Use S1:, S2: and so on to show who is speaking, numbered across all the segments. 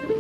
S1: What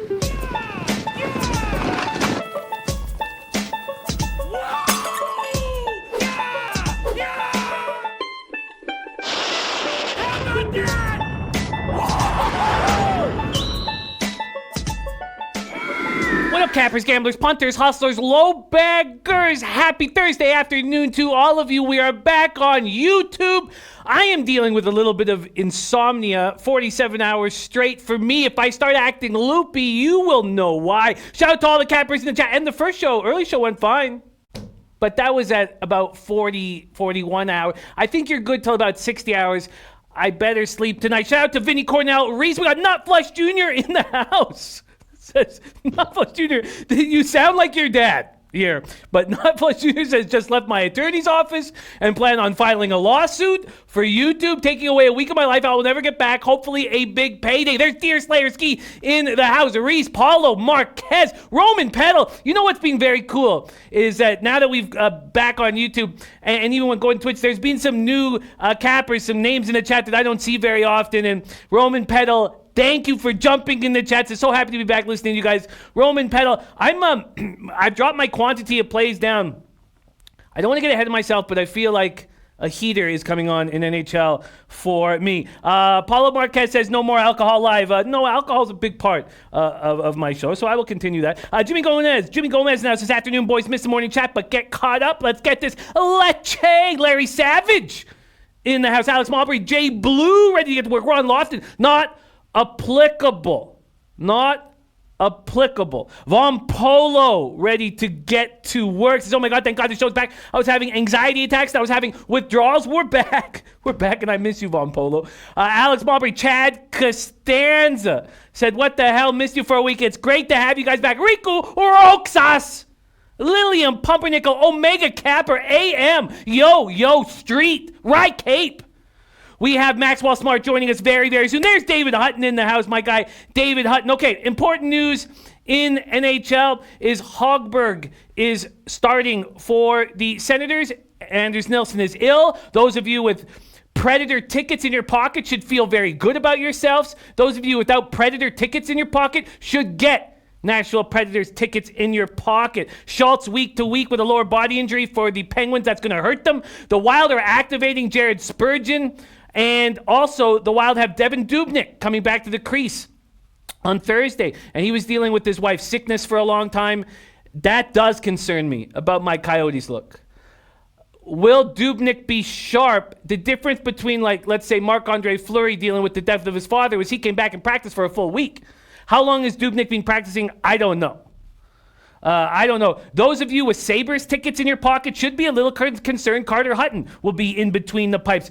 S1: up, cappers, gamblers, punters, hustlers, lobaggers? Happy Thursday afternoon to all of you. We are back on YouTube. I am dealing with a little bit of insomnia, 47 hours straight for me. If I start acting loopy, you will know why. Shout out to all the cappers in the chat. And the first show, early show went fine. But that was at about 40, 41 hours. I think you're good till about 60 hours. I better sleep tonight. Shout out to Vinny Cornell Reese. We got Nut Flush Jr. in the house. Says, Nut Flush Jr., you sound like your dad here. But Nut Flush Jr. says, just left my attorney's office and plan on filing a lawsuit for YouTube, taking away a week of my life I will never get back. Hopefully a big payday. There's Deer Slayer Ski in the house. Reese, Paulo, Marquez, Roman Pedal. You know what's been very cool is that now that we've back on YouTube and even when going Twitch, there's been some new cappers, some names in the chat that I don't see very often. And Roman Pedal, thank you for jumping in the chat. So happy to be back listening to you guys. Roman Pedal, I've dropped my quantity of plays down. I don't want to get ahead of myself, but I feel like a heater is coming on in NHL for me. Paulo Marquez says no more alcohol live. No, alcohol is a big part of my show, so I will continue that. Jimmy Gomez now this afternoon, boys, missed the morning chat, but get caught up. Let's get this. Leche, Larry Savage in the house. Alex Maubrey, Jay Blue, ready to get to work. Ron Lofton, not applicable. Von Polo, ready to get to work. Says, oh my God, thank God the show's back. I was having anxiety attacks. I was having withdrawals. We're back, and I miss you, Von Polo. Alex Maubrey, Chad Costanza said, what the hell, missed you for a week. It's great to have you guys back. Rico Roxas, Lillian Pumpernickel, Omega Capper, AM, Yo, Street, Right Cape. We have Maxwell Smart joining us very, very soon. There's David Hutton in the house, my guy, David Hutton. Okay, important news in NHL is Hogberg is starting for the Senators. Anders Nilsson is ill. Those of you with Predator tickets in your pocket should feel very good about yourselves. Those of you without Predator tickets in your pocket should get Nashville Predators tickets in your pocket. Schultz week to week with a lower body injury for the Penguins. That's going to hurt them. The Wild are activating Jared Spurgeon. And also, the Wild have Devin Dubnyk coming back to the crease on Thursday. And he was dealing with his wife's sickness for a long time. That does concern me about my Coyotes look. Will Dubnyk be sharp? The difference between, let's say, Marc-Andre Fleury dealing with the death of his father was he came back and practiced for a full week. How long has Dubnyk been practicing? I don't know. Those of you with Sabres tickets in your pocket should be a little concerned. Carter Hutton will be in between the pipes.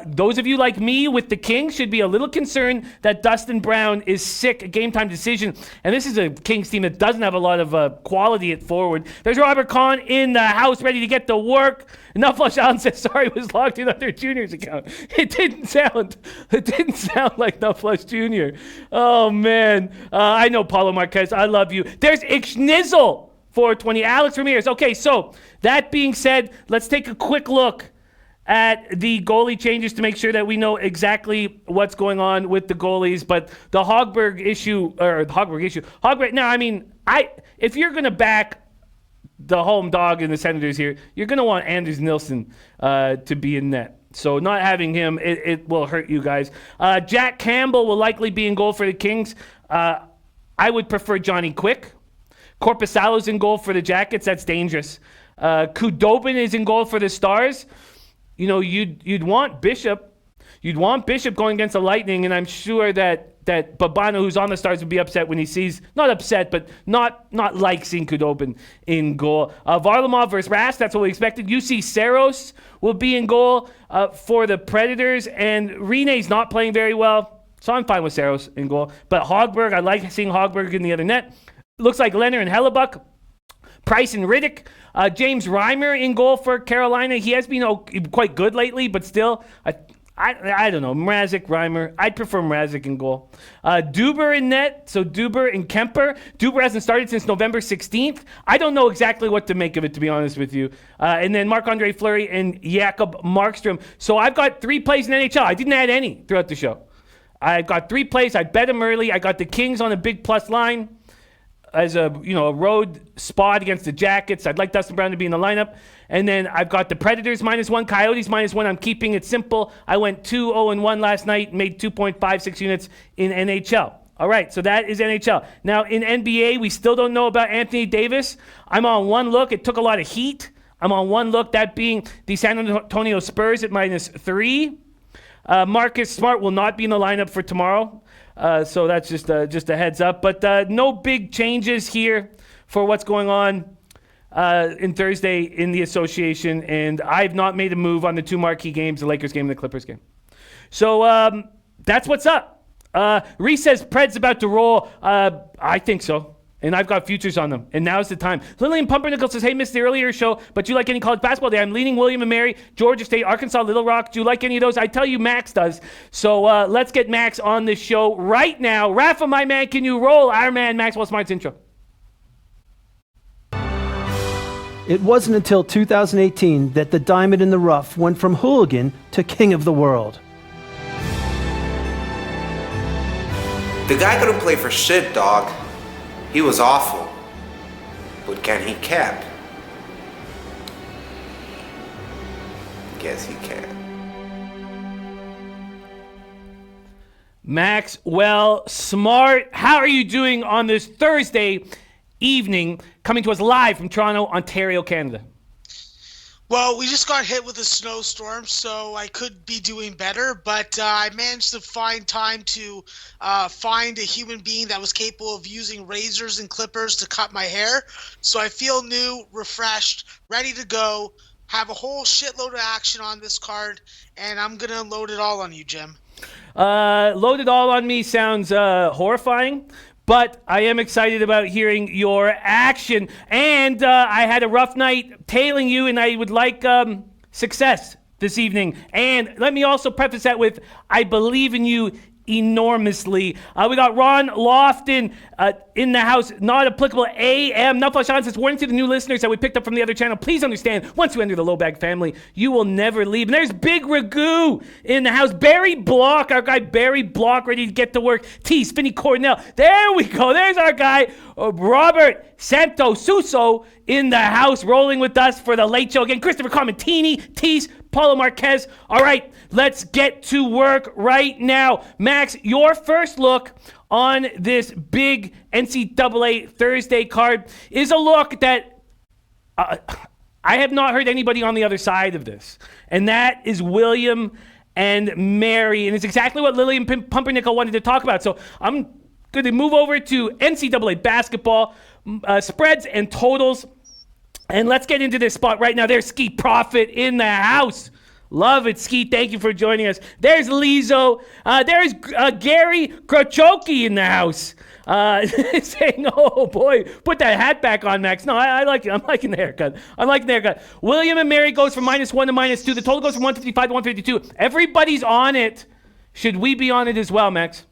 S1: Those of you like me with the Kings should be a little concerned that Dustin Brown is sick, a game-time decision. And this is a Kings team that doesn't have a lot of quality at forward. There's Robert Kahn in the house ready to get to work. Enough Flush Allen says, sorry, it was logged in on their junior's account. It didn't sound like Enough Flush Jr. Oh, man. I know Paulo Marquez. I love you. There's Ixnizzle, 420. Alex Ramirez. Okay, so that being said, let's take a quick look at the goalie changes to make sure that we know exactly what's going on with the goalies. But the Hogberg issue, if you're going to back the home dog and the Senators here, you're going to want Anders Nilsson to be in net. So not having him, it will hurt you guys. Jack Campbell will likely be in goal for the Kings. I would prefer Johnny Quick. Korpisalo's in goal for the Jackets. That's dangerous. Khudobin is in goal for the Stars. You know, you'd want Bishop. You'd want Bishop going against the Lightning, and I'm sure that Babano, who's on the Stars, would be upset when he sees, not upset, but not like seeing Khudobin in goal. Varlamov versus Rask, that's what we expected. UC Saros will be in goal for the Predators, and Rene's not playing very well, so I'm fine with Saros in goal. But Hogberg, I like seeing Hogberg in the other net. Looks like Leonard and Hellebuck, Price and Riddick. James Reimer in goal for Carolina. He has been quite good lately, but still, I don't know. Mrazek, Reimer. I'd prefer Mrazek in goal. Duber in net. So Duber and Kemper. Duber hasn't started since November 16th. I don't know exactly what to make of it, to be honest with you. And then Marc-Andre Fleury and Jakob Markstrom. So I've got 3 plays in NHL. I didn't add any throughout the show. I got 3 plays. I bet them early. I got the Kings on a big plus line as a road spot against the Jackets. I'd like Dustin Brown to be in the lineup. And then I've got the Predators -1, Coyotes -1. I'm keeping it simple. I went 2-0-1 last night, made 2.56 units in NHL. All right, so that is NHL. Now, in NBA, we still don't know about Anthony Davis. I'm on one look. It took a lot of heat. I'm on one look, that being the San Antonio Spurs at -3. Marcus Smart will not be in the lineup for tomorrow. So that's just a heads up. But no big changes here for what's going on in Thursday in the association. And I've not made a move on the 2 marquee games, the Lakers game and the Clippers game. So that's what's up. Reese says Pred's about to roll. I think so. And I've got futures on them. And now's the time. Lillian Pumpernickel says, hey, missed the earlier show, but do you like any college basketball day? I'm leaning William & Mary, Georgia State, Arkansas, Little Rock. Do you like any of those? I tell you, Max does. So let's get Max on this show right now. Rafa, my man, can you roll our man Maxwell Smart's intro?
S2: It wasn't until 2018 that the diamond in the rough went from hooligan to king of the world.
S3: The guy couldn't play for shit, dog. He was awful. But can he cap? Guess he can.
S1: Maxwell Smart, how are you doing on this Thursday evening, coming to us live from Toronto, Ontario, Canada?
S4: Well, we just got hit with a snowstorm, so I could be doing better, but I managed to find time to find a human being that was capable of using razors and clippers to cut my hair. So I feel new, refreshed, ready to go, have a whole shitload of action on this card, and I'm going to load it all on you, Jim.
S1: Load it all on me sounds horrifying. But I am excited about hearing your action. And I had a rough night tailing you, and I would like success this evening. And let me also preface that with, I believe in you enormously. We got Ron Lofton in the house, not applicable AM. Nufflash on says, warning to the new listeners that we picked up from the other channel. Please understand, once you enter the Lobag family, you will never leave. And there's Big Ragu in the house. Barry Block, our guy Barry Block, ready to get to work. Tease, Finney Cornell. There we go. There's our guy, Robert Santo Suso in the house, rolling with us for the late show. Again, Christopher Comentini, Tease, Paulo Marquez. All right, let's get to work right now. Max, your first look on this big NCAA Thursday card is a look that I have not heard anybody on the other side of this, and that is William and Mary, and it's exactly what Lillian Pumpernickel wanted to talk about. So I'm going to move over to NCAA basketball, spreads and totals, and let's get into this spot right now. There's Ski Profit in the house. Love it, Ski. Thank you for joining us. There's Lizo. There's Gary Krochoki in the house. Saying, oh boy, put that hat back on, Max. No, I like it. I'm liking the haircut. William and Mary goes from -1 to -2. The total goes from 155 to 152. Everybody's on it. Should we be on it as well, Max?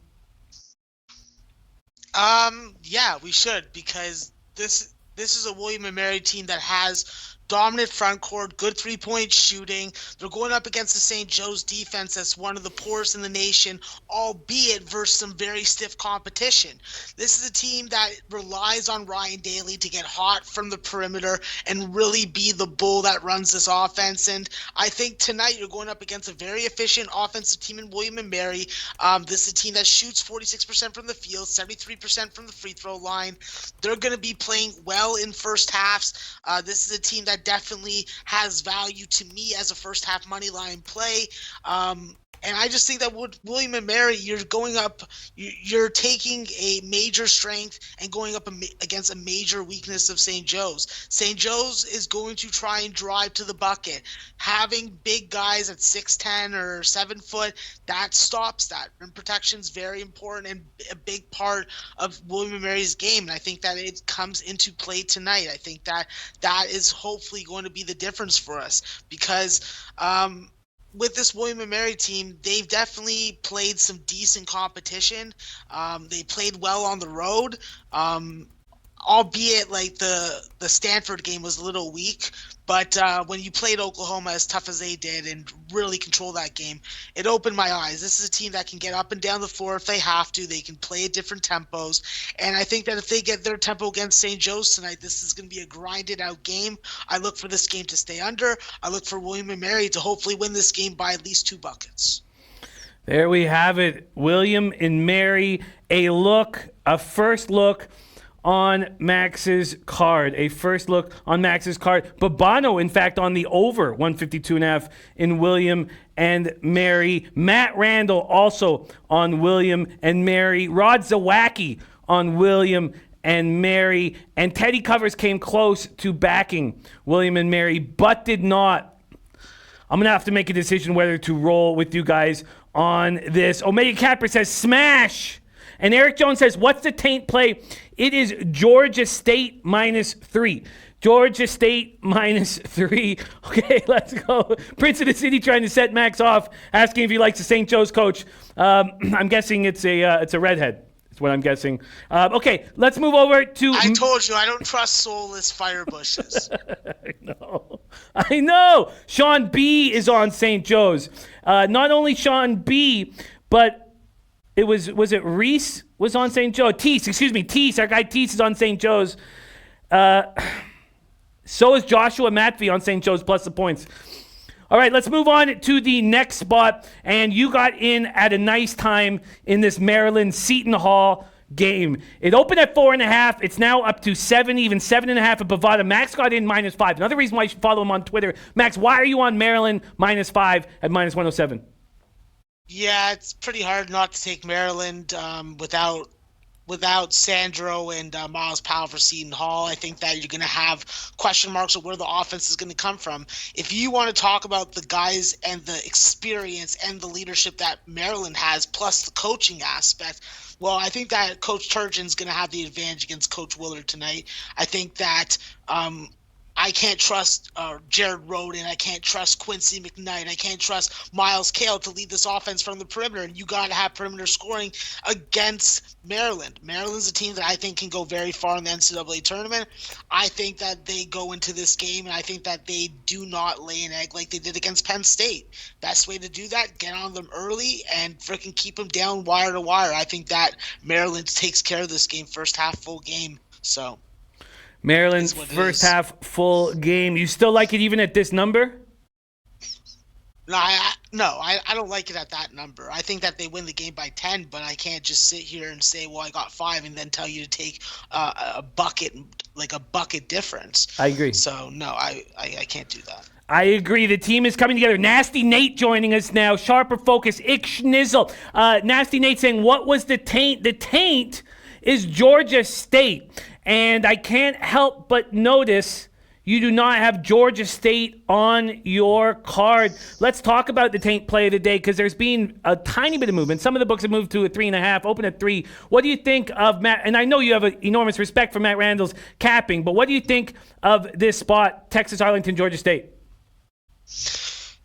S4: Yeah, we should, because this is a William and Mary team that has dominant front court, good three-point shooting. They're going up against the St. Joe's defense that's one of the poorest in the nation, albeit versus some very stiff competition. This is a team that relies on Ryan Daly to get hot from the perimeter and really be the bull that runs this offense. And I think tonight you're going up against a very efficient offensive team in William and Mary. This is a team that shoots 46% from the field, 73% from the free throw line. They're going to be playing well in first halves. This is a team that definitely has value to me as a first half money line play. And I just think that with William and Mary, you're going up, you're taking a major strength and going up against a major weakness of St. Joe's. St. Joe's is going to try and drive to the bucket. Having big guys at 6'10" or 7 foot, that stops that. And protection's very important and a big part of William and Mary's game. And I think that it comes into play tonight. I think that is hopefully going to be the difference for us, because with this William & Mary team, they've definitely played some decent competition. They played well on the road. albeit like the Stanford game was a little weak, but when you played Oklahoma as tough as they did and really control that game, it opened my eyes. This is a team that can get up and down the floor if they have to. They can play at different tempos, and I think that if they get their tempo against St. Joe's tonight, this is going to be a grinded out game. I look for this game to stay under. I look for William and Mary to hopefully win this game by at least 2 buckets.
S1: There we have it. William and Mary, a first look on Max's card. A first look on Max's card. Babano, in fact, on the over 152.5 in William and Mary. Matt Randall also on William and Mary. Rod Zawacki on William and Mary. And Teddy Covers came close to backing William and Mary, but did not. I'm going to have to make a decision whether to roll with you guys on this. Omega Capper says, smash! And Eric Jones says, what's the taint play? It is Georgia State -3. Georgia State -3. Okay, let's go. Prince of the City trying to set Max off, asking if he likes the St. Joe's coach. I'm guessing it's a redhead. That's what I'm guessing. Okay, let's move over to...
S4: I told you, I don't trust soulless fire bushes.
S1: I know. Sean B is on St. Joe's. Not only Sean B, but it was it Reese was on St. Joe? Teese, our guy Teese is on St. Joe's. So is Joshua Matvey on St. Joe's plus the points. All right, let's move on to the next spot. And you got in at a nice time in this Maryland Seton Hall game. It opened at 4.5. It's now up to 7, even 7.5 at Bovada. Max got in -5. Another reason why you should follow him on Twitter. Max, why are you on Maryland -5 at -107?
S4: Yeah, it's pretty hard not to take Maryland without Sandro and Miles Powell for Seton Hall. I think that you're going to have question marks of where the offense is going to come from. If you want to talk about the guys and the experience and the leadership that Maryland has, plus the coaching aspect, well, I think that Coach Turgeon's going to have the advantage against Coach Willard tonight. I think that I can't trust Jared Roden. I can't trust Quincy McKnight. I can't trust Miles Cale to lead this offense from the perimeter. And you got to have perimeter scoring against Maryland. Maryland's a team that I think can go very far in the NCAA tournament. I think that they go into this game, and I think that they do not lay an egg like they did against Penn State. Best way to do that, get on them early and freaking keep them down wire to wire. I think that Maryland takes care of this game, first half, full game. So
S1: Maryland's first half full game. You still like it even at this number?
S4: No, I don't like it at that number. I think that they win the game by 10, but I can't just sit here and say, well, I got 5 and then tell you to take a bucket difference.
S1: I agree.
S4: So, no, I can't do that.
S1: I agree. The team is coming together. Nasty Nate joining us now. Sharper Focus. Ich Schnizzle. Nasty Nate saying, what was the taint? The taint is Georgia State. And I can't help but notice you do not have Georgia State on your card. Let's talk about the taint play of the day, because there's been a tiny bit of movement. Some of the books have moved to a 3.5, open at 3. What do you think of Matt? And I know you have an enormous respect for Matt Randall's capping, but what do you think of this spot, Texas-Arlington, Georgia State?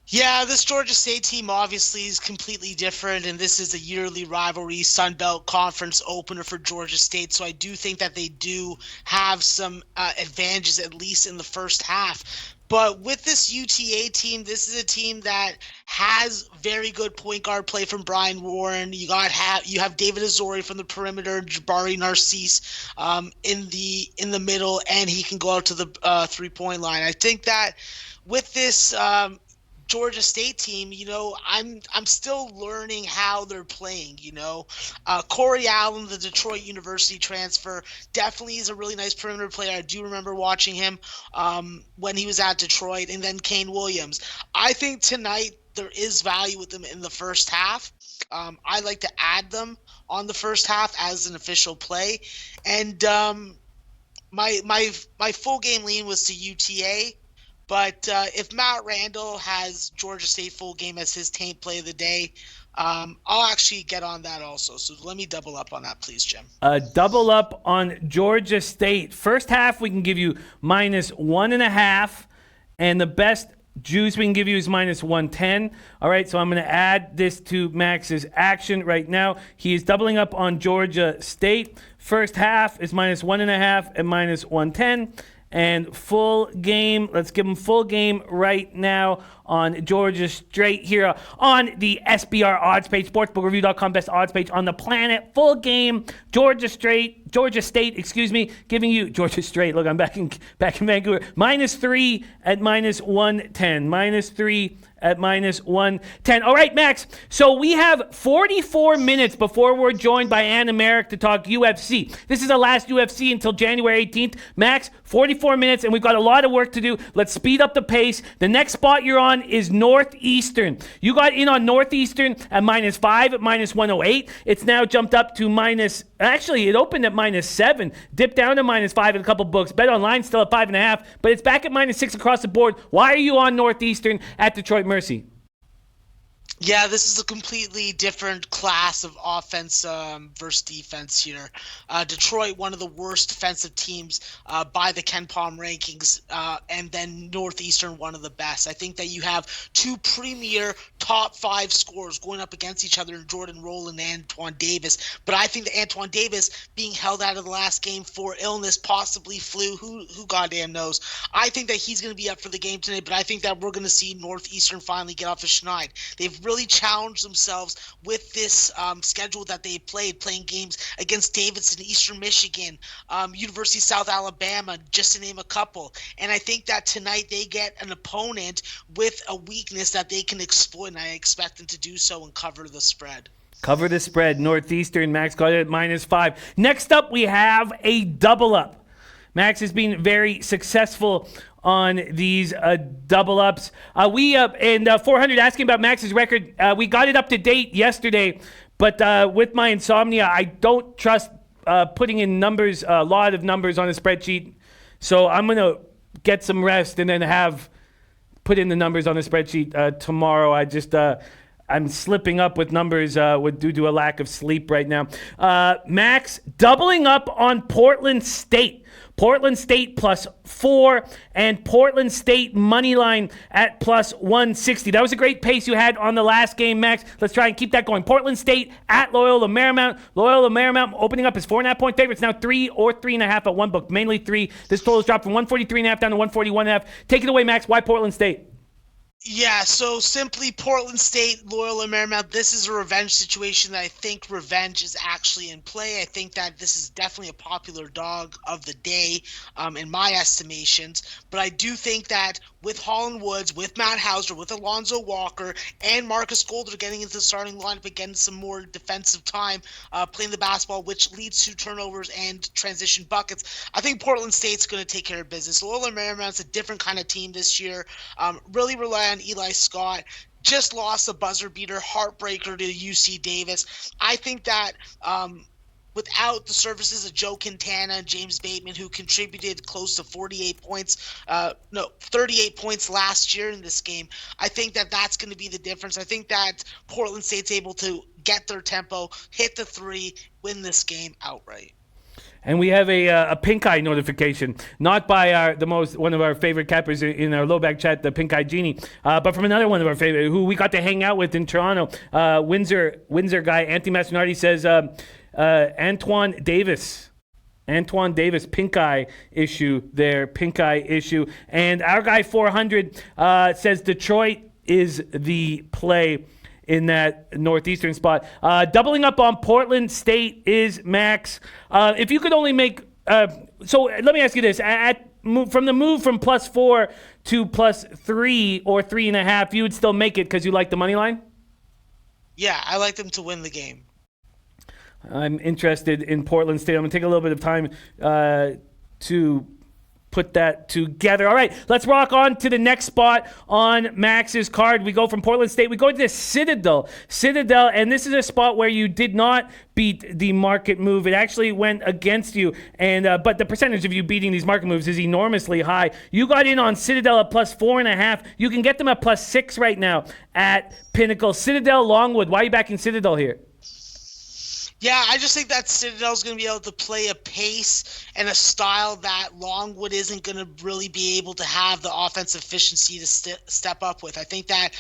S4: Yeah, this Georgia State team obviously is completely different, and this is a yearly rivalry, Sun Belt Conference opener for Georgia State, so I do think that they do have some advantages, at least in the first half. But with this UTA team, this is a team that has very good point guard play from Brian Warren. You have David Azori from the perimeter, Jabari Narcisse in the middle, and he can go out to the 3-point line. I think that with this Georgia State team, I'm still learning how they're playing, Corey Allen, the Detroit University transfer, definitely is a really nice perimeter player. I do remember watching him when he was at Detroit, and then Kane Williams. I think tonight there is value with them in the first half. I like to add them on the first half as an official play. And my full game lean was to UTA. But if Matt Randall has Georgia State full game as his taint play of the day, I'll actually get on that also. So let me double up on that, please, Jim.
S1: Double up on Georgia State. First half, we can give you -1.5. And the best juice we can give you is minus 110. All right, so I'm going to add this to Max's action right now. He is doubling up on Georgia State. First half is minus 1.5 and minus 110. And full game, let's give him full game right now on Georgia State here on the SBR odds page, sportsbookreview.com, best odds page on the planet. Full game, Georgia State, giving you Georgia State. Look, I'm back in Vancouver. Minus 3 at minus 110. Minus 3 at minus 110. All right, Max. So we have 44 minutes before we're joined by Ann and Merrick to talk UFC. This is the last UFC until January 18th. Max, 44 minutes, and we've got a lot of work to do. Let's speed up the pace. The next spot you're on is Northeastern. You got in on Northeastern at minus 5 at minus 108. It's now jumped up to actually, it opened at minus 7, dipped down to minus 5 in a couple books. Bet online still at 5.5, but it's back at minus 6 across the board. Why are you on Northeastern at Detroit Mercy?
S4: Yeah, this is a completely different class of offense versus defense here. Detroit, one of the worst defensive teams by the Ken Palm rankings, and then Northeastern, one of the best. I think that you have two premier top 5 scorers going up against each other in Jordan Rowland and Antoine Davis. But I think that Antoine Davis being held out of the last game for illness, possibly flu, who goddamn knows. I think that he's going to be up for the game tonight, but I think that we're going to see Northeastern finally get off the schneid. They've really challenged themselves with this schedule that they playing games against Davidson, Eastern Michigan, University of South Alabama, just to name a couple. And I think that tonight they get an opponent with a weakness that they can exploit, and I expect them to do so and cover the spread.
S1: Cover the spread. Northeastern, Max got it at minus 5. Next up, we have a double up. Max has been very successful on these double ups. We 400 asking about Max's record. We got it up to date yesterday, but with my insomnia, I don't trust putting in numbers, a lot of numbers on a spreadsheet. So I'm going to get some rest and then put in the numbers on the spreadsheet tomorrow. I'm slipping up with numbers due to a lack of sleep right now. Max doubling up on Portland State. Portland State plus 4 and Portland State money line at plus 160. That was a great pace you had on the last game, Max. Let's try and keep that going. Portland State at Loyola Marymount. Loyola Marymount opening up as 4.5 point favorites. Now 3 or 3.5 at one book, mainly 3. This total has dropped from 143.5 down to 141.5. Take it away, Max. Why Portland State?
S4: Yeah, so simply Portland State, Loyola Marymount, this is a revenge situation that I think revenge is actually in play. I think that this is definitely a popular dog of the day in my estimations. But I do think that with Holland Woods, with Matt Hauser, with Alonzo Walker, and Marcus Golder getting into the starting lineup and getting some more defensive time playing the basketball, which leads to turnovers and transition buckets, I think Portland State's going to take care of business. Loyola Marymount's a different kind of team this year. Really rely on Eli Scott. Just lost a buzzer beater, heartbreaker to UC Davis. I think that without the services of Joe Quintana and James Bateman, who contributed close to 38 points, 38 points last year in this game, I think that that's going to be the difference. I think that Portland State's able to get their tempo, hit the 3, win this game outright.
S1: And we have a pink eye notification, not by one of our favorite cappers in our low bag chat, the Pink Eye Genie, but from another one of our favorite, who we got to hang out with in Toronto, Windsor guy, Anthony Mastronardi says, Antoine Davis, pink eye issue there, pink eye issue. And our guy 400 says Detroit is the play in that Northeastern spot. Doubling up on Portland State is Max. If you could only make... so let me ask you this. From the move from plus 4 to plus 3 or 3.5, you would still make it because you like the money line?
S4: Yeah, I like them to win the game.
S1: I'm interested in Portland State. I'm going to take a little bit of time to put that together. All right, let's rock on to the next spot on Max's card. We go from Portland State. We go to Citadel, and this is a spot where you did not beat the market move. It actually went against you, and but the percentage of you beating these market moves is enormously high. You got in on Citadel at plus 4.5. You can get them at plus 6 right now at Pinnacle. Citadel, Longwood. Why are you backing Citadel here?
S4: Yeah, I just think that Citadel's going to be able to play a pace and a style that Longwood isn't going to really be able to have the offensive efficiency to step up with. I think that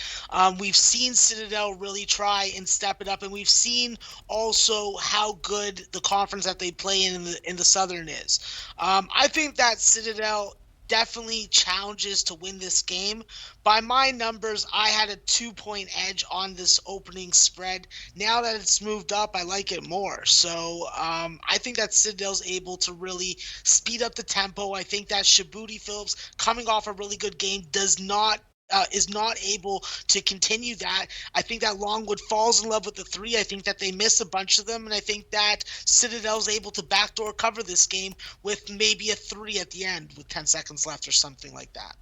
S4: we've seen Citadel really try and step it up, and we've seen also how good the conference that they play in the Southern is. I think that Citadel definitely challenges to win this game. By my numbers, I had a 2-point edge on this opening spread. Now that it's moved up, I like it more. So I think that Citadel's able to really speed up the tempo. I think that Shabuti Phillips, coming off a really good game, is not able to continue that. I think that Longwood falls in love with the three. I think that they miss a bunch of them, and I think that Citadel's able to backdoor cover this game with maybe a 3 at the end with 10 seconds left or something like that.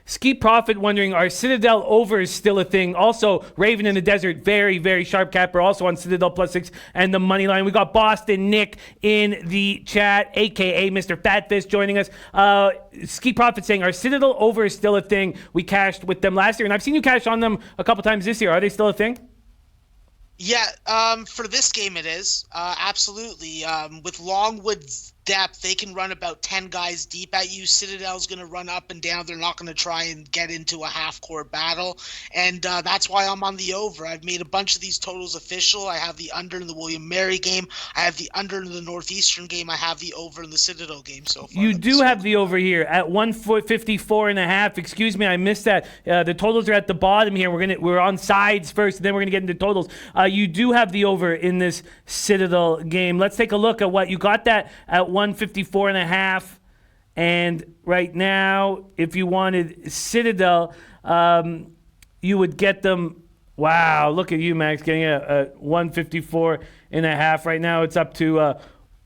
S1: Ski Profit wondering, are Citadel overs still a thing? Also, Raven in the Desert, very, very sharp capper, also on Citadel +6 and the money line. We got Boston Nick in the chat, a.k.a. Mr. Fatfist, joining us. Ski Profit saying, are Citadel overs still a thing? We cashed with them last year, and I've seen you cash on them a couple times this year. Are they still a thing?
S4: Yeah, for this game it is. Absolutely. With Longwood's depth, they can run about 10 guys deep at you. Citadel's going to run up and down. They're not going to try and get into a half-court battle, and that's why I'm on the over. I've made a bunch of these totals official. I have the under in the William Mary game. I have the under in the Northeastern game. I have the over in the Citadel game so far.
S1: You do have the over here at 154.5. Excuse me, I missed that. The totals are at the bottom here. We're on sides first, and then we're gonna get into totals. You do have the over in this Citadel game. Let's take a look at what you got that at 154.5. And right now, if you wanted Citadel, you would get them. Wow, look at you, Max, getting a 154.5. Right now, it's up to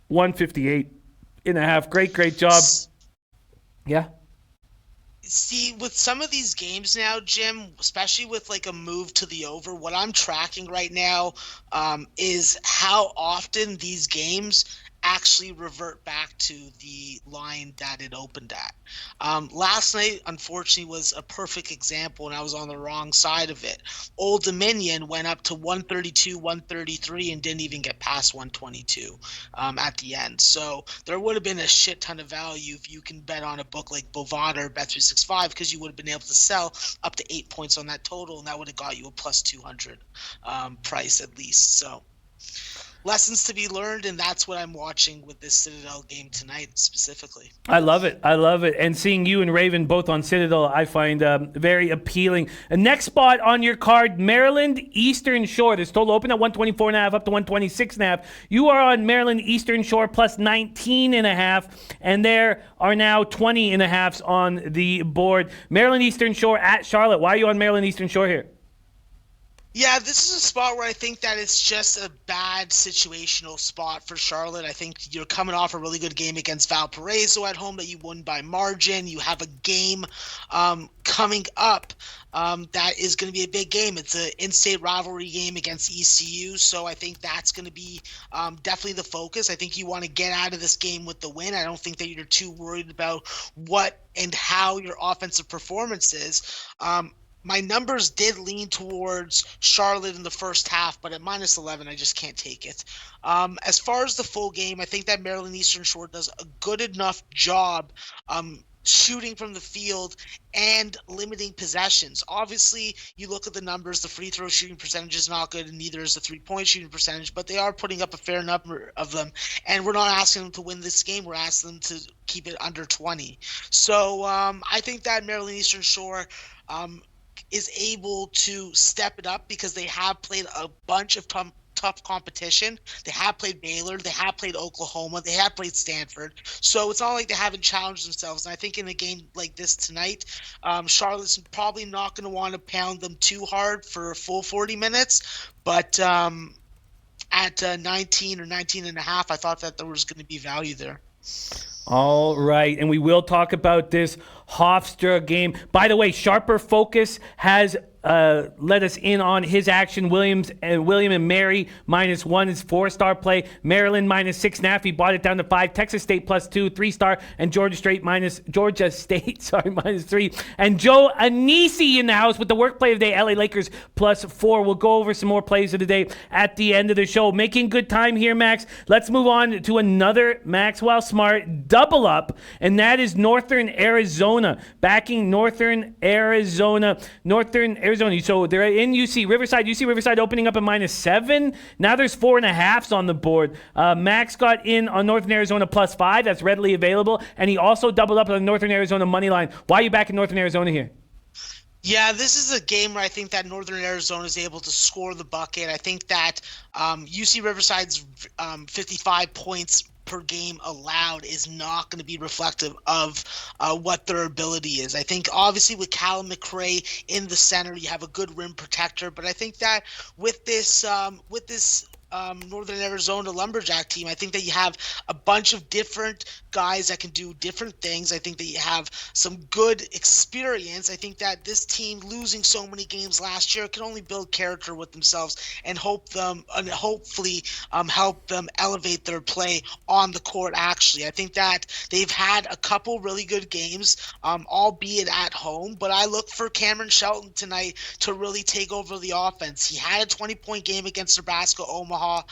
S1: 158.5. Great job. Yeah.
S4: See, with some of these games now, Jim, especially with like a move to the over, what I'm tracking right now is how often these games actually revert back to the line that it opened at. Last night, unfortunately, was a perfect example, and I was on the wrong side of it. Old Dominion went up to 132, 133, and didn't even get past 122 at the end. So there would have been a shit ton of value if you can bet on a book like Bovada or Bet365, because you would have been able to sell up to 8 points on that total, and that would have got you a plus 200 price at least. So lessons to be learned, and that's what I'm watching with this Citadel game tonight specifically.
S1: I love it. And seeing you and Raven both on Citadel, I find very appealing. Next spot on your card, Maryland Eastern Shore. This total open at 124.5 up to 126.5. You are on Maryland Eastern Shore plus 19.5, and there are now 20.5s on the board. Maryland Eastern Shore at Charlotte. Why are you on Maryland Eastern Shore here?
S4: Yeah, this is a spot where I think that it's just a bad situational spot for Charlotte. I think you're coming off a really good game against Valparaiso at home that you won by margin. You have a game coming up that is going to be a big game. It's an in-state rivalry game against ECU, so I think that's going to be definitely the focus. I think you want to get out of this game with the win. I don't think that you're too worried about what and how your offensive performance is. My numbers did lean towards Charlotte in the first half, but at minus 11, I just can't take it. As far as the full game, I think that Maryland Eastern Shore does a good enough job shooting from the field and limiting possessions. Obviously, you look at the numbers, the free throw shooting percentage is not good, and neither is the three-point shooting percentage, but they are putting up a fair number of them, and we're not asking them to win this game. We're asking them to keep it under 20. So I think that Maryland Eastern Shore is able to step it up because they have played a bunch of tough competition. They have played Baylor, they have played Oklahoma, they have played Stanford. So it's not like they haven't challenged themselves. And I think in a game like this tonight, Charlotte's probably not going to want to pound them too hard for a full 40 minutes. But at 19 or 19.5, I thought that there was going to be value there.
S1: All right, and we will talk about this Hofstra game. By the way, Sharper Focus has let us in on his action. William and Mary -1 is 4-star play. Maryland -6.5. He bought it down to 5. Texas State +2, 3-star, and Georgia State -3. And Joe Anisi in the house with the work play of the day. LA Lakers +4. We'll go over some more plays of the day at the end of the show. Making good time here, Max. Let's move on to another Maxwell Smart double up, and that is Northern Arizona. Backing Northern Arizona. So they're in UC Riverside. UC Riverside opening up at -7. Now there's 4.5s on the board. Max got in on Northern Arizona +5. That's readily available. And he also doubled up on the Northern Arizona money line. Why are you back in Northern Arizona here?
S4: Yeah, this is a game where I think that Northern Arizona is able to score the bucket. I think that UC Riverside's 55 points per game allowed is not going to be reflective of what their ability is. I think obviously with Callum McRae in the center, you have a good rim protector, but I think that with this Northern Arizona Lumberjack team, I think that you have a bunch of different guys that can do different things. I think that you have some good experience. I think that this team losing so many games last year can only build character with themselves and hopefully help them elevate their play on the court. Actually, I think that they've had a couple really good games, albeit at home, but I look for Cameron Shelton tonight to really take over the offense. He had a 20-point game against Nebraska Omaha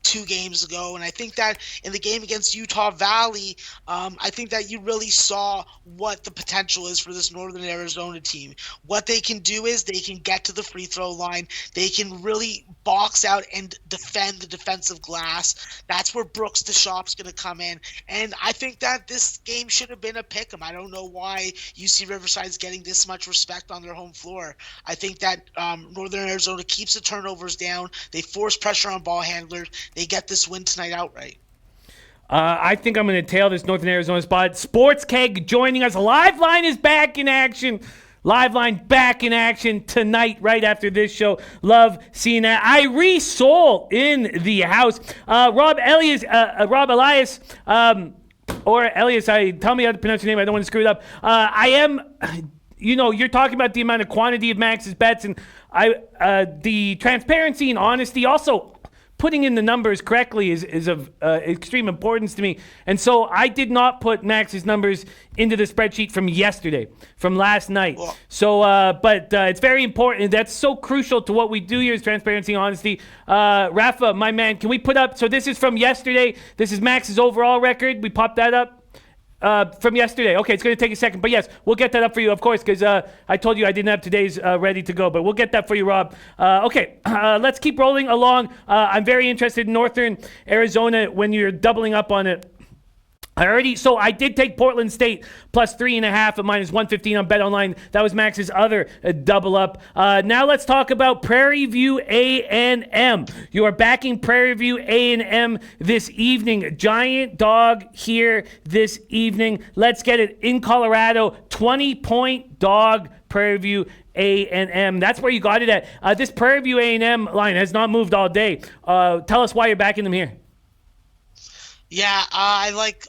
S4: 2 games ago, and I think that in the game against Utah Valley, I think that you really saw what the potential is for this Northern Arizona team. What they can do is they can get to the free throw line. They can really box out and defend the defensive glass. That's where Brooks DeShop's going to come in, and I think that this game should have been a pick 'em. I don't know why UC Riverside's getting this much respect on their home floor. I think that Northern Arizona keeps the turnovers down. They force pressure on ball handlers. They get this win tonight outright.
S1: I think I'm going to tail this Northern Arizona spot. Sports Keg joining us. Liveline is back in action. Liveline back in action tonight, right after this show. Love seeing that. Irie Soul in the house. Rob Elias, or Elias. Tell me how to pronounce your name. I don't want to screw it up. You're talking about the amount of quantity of Max's bets, and the transparency and honesty also. Putting in the numbers correctly is of extreme importance to me. And so I did not put Max's numbers into the spreadsheet from last night.
S4: Well,
S1: but it's very important. That's so crucial to what we do here is transparency and honesty. Rafa, my man, can we put up, so this is from yesterday. This is Max's overall record. We popped that up. From yesterday. Okay, it's going to take a second. But yes, we'll get that up for you, of course, because I told you I didn't have today's ready to go. But we'll get that for you, Rob. Okay, let's keep rolling along. I'm very interested in Northern Arizona when you're doubling up on it. I did take Portland State +3.5 at -115 on BetOnline. That was Max's other double up. Now let's talk about Prairie View A&M. You are backing Prairie View A&M this evening. Giant dog here this evening. Let's get it in Colorado. 20-point dog, Prairie View A&M. That's where you got it at. This Prairie View A&M line has not moved all day. Tell us why you're backing them here.
S4: Yeah, I like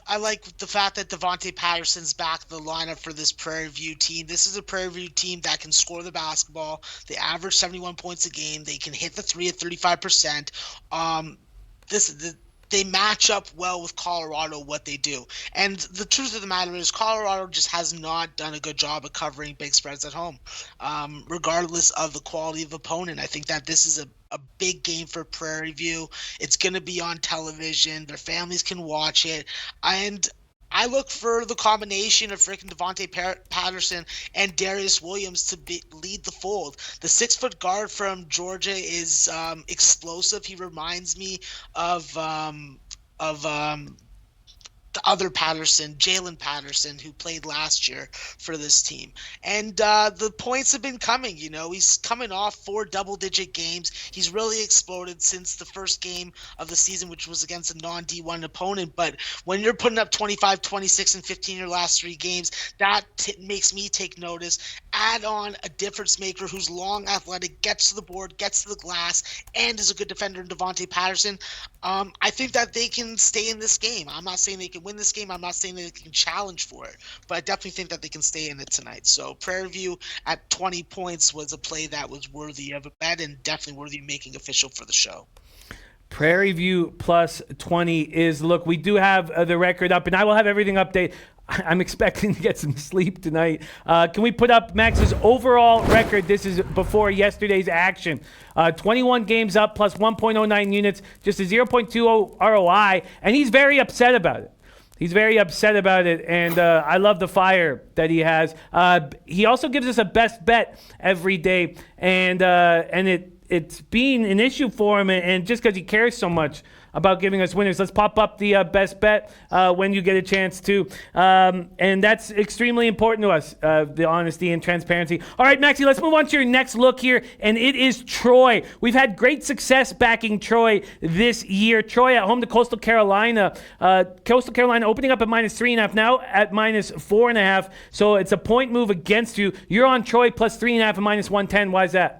S4: the fact that Devontae Patterson's back in the lineup for this Prairie View team. This is a Prairie View team that can score the basketball. They average 71 points a game. They can hit the three at 35%. They match up well with Colorado, what they do. And the truth of the matter is Colorado just has not done a good job of covering big spreads at home, regardless of the quality of opponent. I think that this is a big game for Prairie View. It's going to be on television. Their families can watch it. And I look for the combination of freaking Devontae Patterson and Darius Williams to lead the fold. The 6-foot guard from Georgia is explosive. He reminds me of the other Patterson, Jalen Patterson, who played last year for this team. And the points have been coming. He's coming off 4 double-digit games. He's really exploded since the first game of the season, which was against a non-D1 opponent. But when you're putting up 25, 26, and 15 in your last 3 games, that makes me take notice. Add on a difference maker who's long, athletic, gets to the board, gets to the glass, and is a good defender in Devontae Patterson. I think that they can stay in this game. I'm not saying they can win this game, I'm not saying that they can challenge for it, but I definitely think that they can stay in it tonight. So Prairie View at 20 points was a play that was worthy of a bet and definitely worthy of making official for the show.
S1: Prairie View plus 20 is, look, we do have the record up, and I will have everything updated. I'm expecting to get some sleep tonight. Can we put up Max's overall record? This is before yesterday's action. 21 games up, plus 1.09 units, just a 0.20 ROI, and he's very upset about it. He's very upset about it, and I love the fire that he has. He also gives us a best bet every day, and it's been an issue for him, and just because he cares so much about giving us winners. Let's pop up the best bet when you get a chance to. And that's extremely important to us, the honesty and transparency. All right, Maxie, let's move on to your next look here, and it is Troy. We've had great success backing Troy this year. Troy at home to Coastal Carolina. Coastal Carolina opening up at -3.5, now at -4.5. So it's a point move against you. You're on Troy plus 3.5 and -110. Why is that?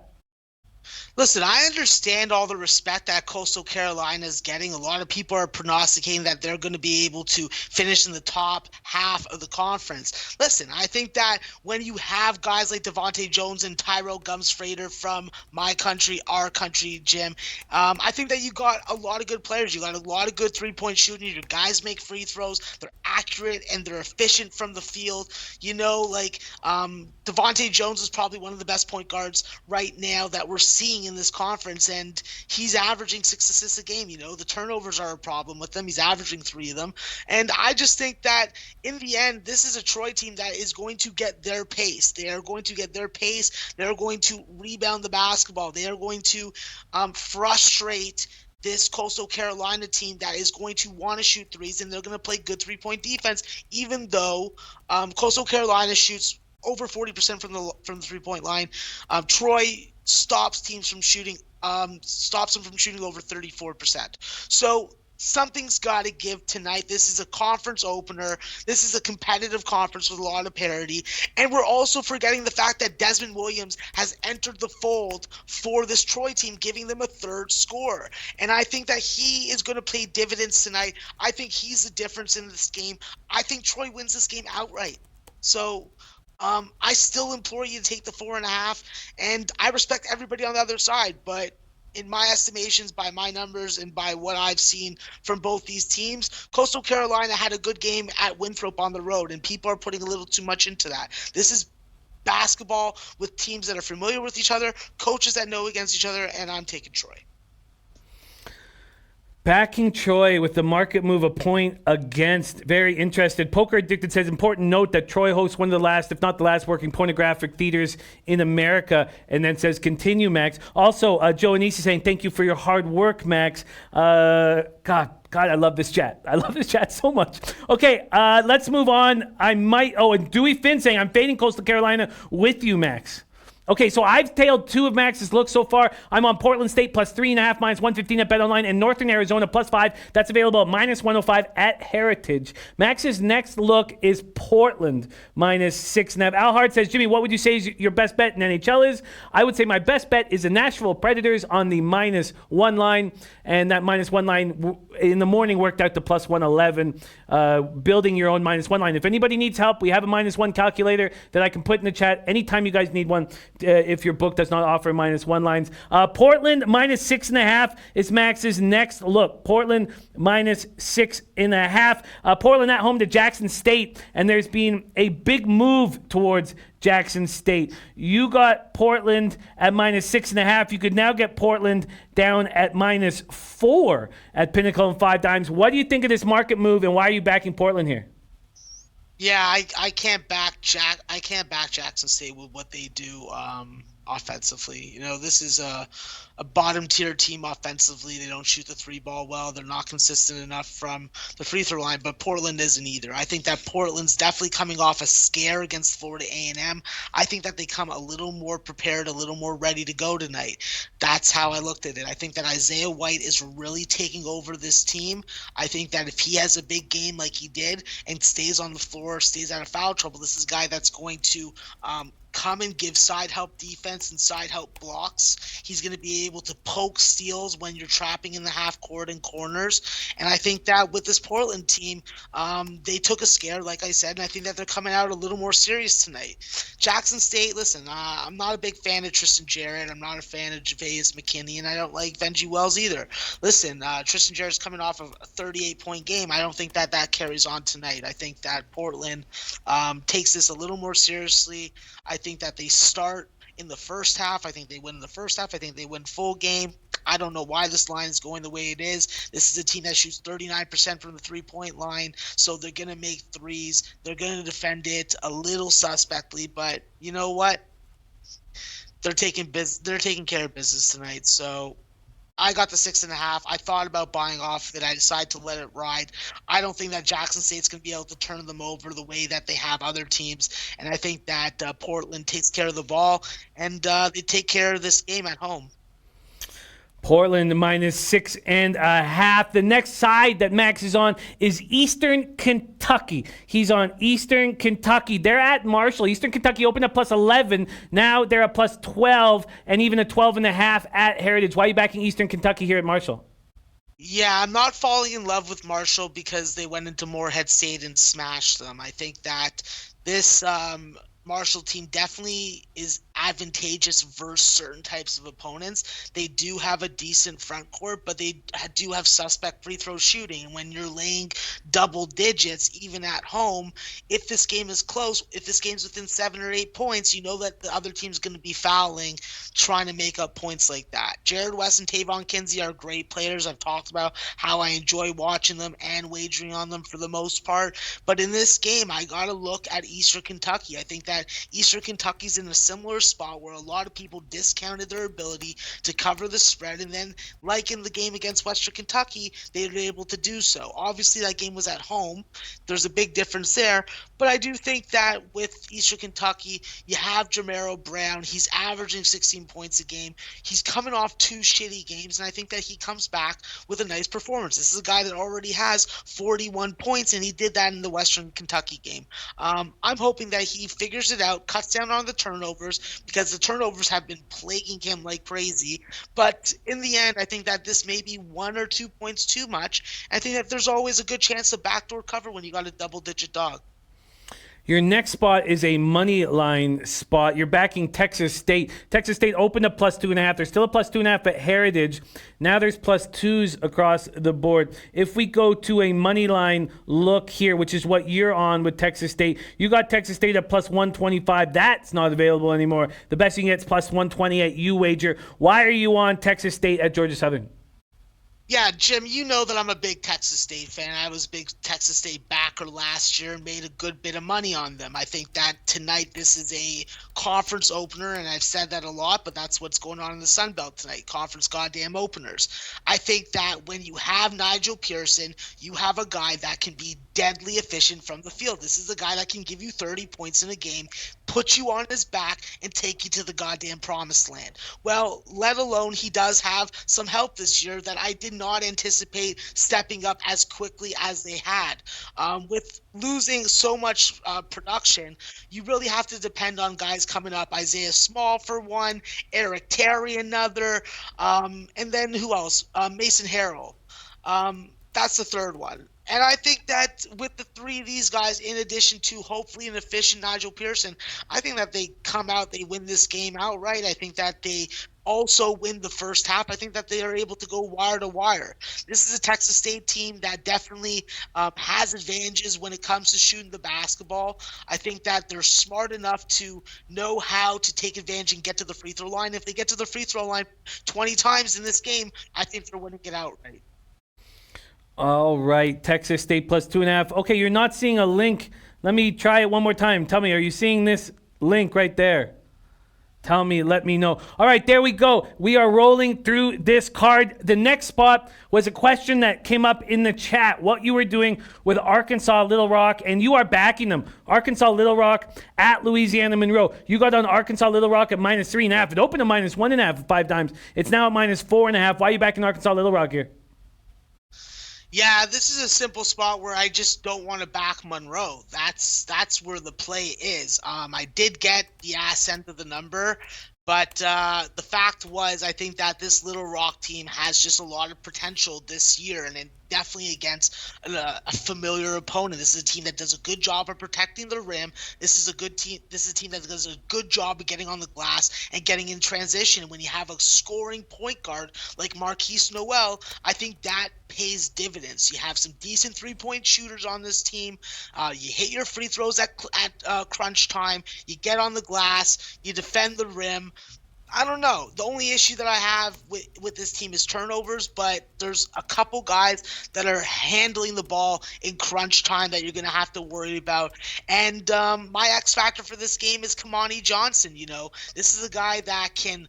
S4: Listen, I understand all the respect that Coastal Carolina is getting. A lot of people are prognosticating that they're going to be able to finish in the top half of the conference. Listen, I think that when you have guys like Devontae Jones and Tyrell Gums-Frater from my country, our country, Jim, I think that you got a lot of good players. You got a lot of good three-point shooting. Your guys make free throws. They're accurate and they're efficient from the field. You know, like Devontae Jones is probably one of the best point guards right now that we're seeing in this conference, and he's averaging 6 assists a game. You know, the turnovers are a problem with them. He's averaging 3 of them, and I just think that in the end, this is a Troy team that is going to get their pace. They are going to get their pace. They're going to rebound the basketball. They are going to frustrate this Coastal Carolina team that is going to want to shoot threes, and they're going to play good three-point defense, even though Coastal Carolina shoots over 40% from the three-point line. Troy stops teams from shooting, stops them from shooting over 34%. So something's got to give tonight. This is a conference opener. This is a competitive conference with a lot of parity. And we're also forgetting the fact that Desmond Williams has entered the fold for this Troy team, giving them a third scorer. And I think that he is going to pay dividends tonight. I think he's the difference in this game. I think Troy wins this game outright. So I still implore you to take the 4.5, and I respect everybody on the other side, but in my estimations, by my numbers, and by what I've seen from both these teams, Coastal Carolina had a good game at Winthrop on the road, and people are putting a little too much into that. This is basketball with teams that are familiar with each other, coaches that know against each other, and I'm taking Troy.
S1: Backing Troy with the market move a point against. Very interested. Poker Addicted says, important note that Troy hosts one of the last, if not the last, working pornographic theaters in America. And then says, continue, Max. Also, Joe Anisi saying, thank you for your hard work, Max. God, I love this chat. I love this chat so much. Okay, let's move on. And Dewey Finn saying, I'm fading Coastal Carolina with you, Max. Okay, so I've tailed 2 of Max's looks so far. I'm on Portland State plus 3.5, -115 at BetOnline, and Northern Arizona plus 5. That's available at -105 at Heritage. Max's next look is Portland -6.5. Al Hart says, Jimmy, what would you say is your best bet in NHL is? I would say my best bet is the Nashville Predators on the -1 line, and that -1 line in the morning worked out to plus 111. Building your own -1 line. If anybody needs help, we have a -1 calculator that I can put in the chat anytime you guys need one. If your book does not offer -1 lines. Portland -6.5 is Max's next look. Portland -6.5. Portland at home to Jackson State, and there's been a big move towards Jackson State. You got Portland at -6.5. You could now get Portland down at -4 at Pinnacle and 5 dimes. What do you think of this market move, and why are you backing Portland here?
S4: Yeah, I can't back Jackson State with what they do offensively. You know, this is a bottom tier team offensively. They don't shoot the 3 ball well. They're not consistent enough from the free throw line, but Portland isn't either. I think that Portland's definitely coming off a scare against Florida A&M. I think that they come a little more prepared, a little more ready to go tonight. That's how I looked at it. I think that Isaiah White is really taking over this team. I think that if he has a big game like he did and stays on the floor, stays out of foul trouble, this is a guy that's going to come and give side help defense and side help blocks. He's going to be able to poke steals when you're trapping in the half court and corners. And I think that with this Portland team, they took a scare, like I said, and I think that they're coming out a little more serious tonight. Jackson State, listen, I'm not a big fan of Tristan Jarrett. I'm not a fan of Javius McKinney, and I don't like Benji Wells either. Listen, Tristan Jarrett's coming off of a 38-point game. I don't think that carries on tonight. I think that Portland takes this a little more seriously. I think that they start in the first half. I think they win in the first half. I think they win full game. I don't know why this line is going the way it is. This is a team that shoots 39% from the three-point line, so they're going to make threes. They're going to defend it a little suspectly, but you know what? They're taking care of business tonight, so I got the 6.5. I thought about buying off it. I decided to let it ride. I don't think that Jackson State's going to be able to turn them over the way that they have other teams. And I think that Portland takes care of the ball, and they take care of this game at home.
S1: Portland -6.5. The next side that Max is on is Eastern Kentucky. He's on Eastern Kentucky. They're at Marshall. Eastern Kentucky opened up +11. Now they're at +12 and even a 12.5 at Heritage. Why are you backing Eastern Kentucky here at Marshall?
S4: Yeah, I'm not falling in love with Marshall because they went into Morehead State and smashed them. I think that this Marshall team definitely is advantageous versus certain types of opponents. They do have a decent front court, but they do have suspect free throw shooting. And when you're laying double digits, even at home, if this game is close, if this game's within 7 or 8 points, you know that the other team's going to be fouling, trying to make up points like that. Jared West and Tavon Kinsey are great players. I've talked about how I enjoy watching them and wagering on them for the most part. But in this game, I got to look at Eastern Kentucky. I think that Eastern Kentucky's in a similar spot where a lot of people discounted their ability to cover the spread, and then like in the game against Western Kentucky, they were able to do so. Obviously that game was at home. There's a big difference there, but I do think that with Eastern Kentucky, you have Jamero Brown. He's averaging 16 points a game. He's coming off 2 shitty games, and I think that he comes back with a nice performance. This is a guy that already has 41 points, and he did that in the Western Kentucky game. I'm hoping that he figures it out, cuts down on the turnovers, because the turnovers have been plaguing him like crazy. But in the end, I think that this may be 1 or 2 points too much. I think that there's always a good chance of backdoor cover when you got a double-digit dog.
S1: Your next spot is a money line spot. You're backing Texas State. Texas State opened up +2.5. There's still a +2.5 at Heritage. Now there's +2s across the board. If we go to a money line look here, which is what you're on with Texas State, you got Texas State at +125. That's not available anymore. The best you can get is +120 at UWager. Why are you on Texas State at Georgia Southern?
S4: Yeah, Jim, you know that I'm a big Texas State fan. I was a big Texas State backer last year and made a good bit of money on them. I think that tonight this is a conference opener, and I've said that a lot, but that's what's going on in the Sun Belt tonight, conference goddamn openers. I think that when you have Nigel Pearson, you have a guy that can be deadly efficient from the field. This is a guy that can give you 30 points in a game, put you on his back, and take you to the goddamn promised land. Well, let alone he does have some help this year that I did not anticipate stepping up as quickly as they had. With losing so much production, you really have to depend on guys coming up. Isaiah Small for one, Eric Terry another, and then who else? Mason Harrell. That's the third one. And I think that with the 3 of these guys, in addition to hopefully an efficient Nigel Pearson, I think that they come out, they win this game outright. I think that they also win the first half. I think that they are able to go wire to wire. This is a Texas State team that definitely has advantages when it comes to shooting the basketball. I think that they're smart enough to know how to take advantage and get to the free throw line. If they get to the free throw line 20 times in this game, I think they're winning it outright.
S1: All right, Texas State +2.5. Okay, you're not seeing a link. Let me try it one more time. Tell me, are you seeing this link right there? Tell me, let me know. All right, there we go. We are rolling through this card. The next spot was a question that came up in the chat, what you were doing with Arkansas Little Rock, and you are backing them. Arkansas Little Rock at Louisiana-Monroe. You got on Arkansas Little Rock at -3.5. It opened at -1.5 5 times. It's now at -4.5. Why are you backing Arkansas Little Rock here?
S4: Yeah, this is a simple spot where I just don't want to back Monroe. That's where the play is. I did get the ascent of the number, but the fact was, I think that this Little Rock team has just a lot of potential this year, and definitely against a familiar opponent. This is a team that does a good job of protecting the rim. This is a good team. This is a team that does a good job of getting on the glass and getting in transition. When you have a scoring point guard like Marquise Noel, I think that pays dividends. You have some decent three-point shooters on this team. You hit your free throws at crunch time. You get on the glass. You defend the rim. I don't know. The only issue that I have with this team is turnovers, but there's a couple guys that are handling the ball in crunch time that you're going to have to worry about. And my X factor for this game is Kamani Johnson. This is a guy that can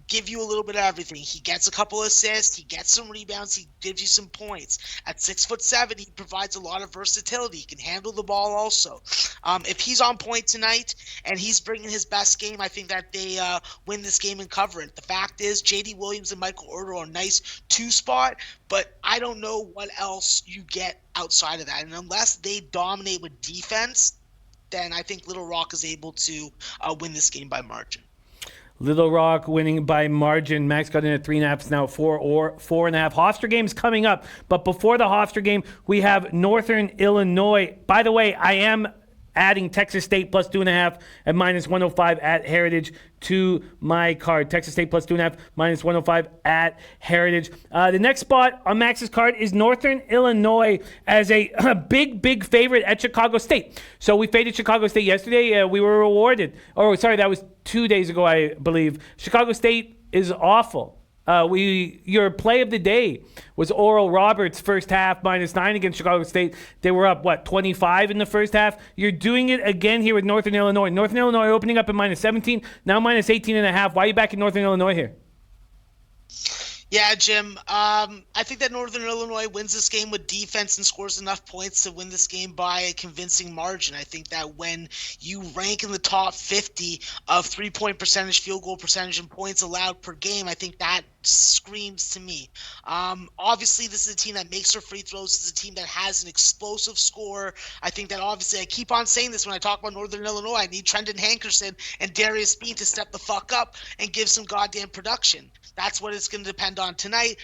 S4: give you a little bit of everything. He gets a couple assists, he gets some rebounds, he gives you some points. At 6'7", he provides a lot of versatility. He can handle the ball also. If he's on point tonight and he's bringing his best game, I think that they win this game and cover it. The fact is, J.D. Williams and Michael Erdo are a nice two-spot, but I don't know what else you get outside of that. And unless they dominate with defense, then I think Little Rock is able to win this game by margin.
S1: Little Rock winning by margin. Max got in at 3.5, now 4 or 4.5. Hofstra game's coming up, but before the Hofstra game, we have Northern Illinois. By the way, I am adding Texas State plus 2.5 at minus 105 at Heritage to my card. Texas State plus 2.5, minus 105 at Heritage. The next spot on Max's card is Northern Illinois as a big favorite at Chicago State. So we faded Chicago State yesterday. We were rewarded. Oh, sorry, that was 2 days ago, I believe. Chicago State is awful. Your play of the day was Oral Roberts first half -9 against Chicago State. They were up 25 in the first half. You're doing it again here with Northern Illinois. Northern Illinois opening up at -17, now -18.5. Why are you backing Northern Illinois here?
S4: Yeah, Jim. I think that Northern Illinois wins this game with defense and scores enough points to win this game by a convincing margin. I think that when you rank in the top 50 of three-point percentage, field goal percentage, and points allowed per game, I think that screams to me. Obviously, this is a team that makes their free throws. This is a team that has an explosive score. I think that obviously, I keep on saying this when I talk about Northern Illinois, I need Trenton Hankerson and Darius Bean to step the fuck up and give some goddamn production. That's what it's going to depend on tonight.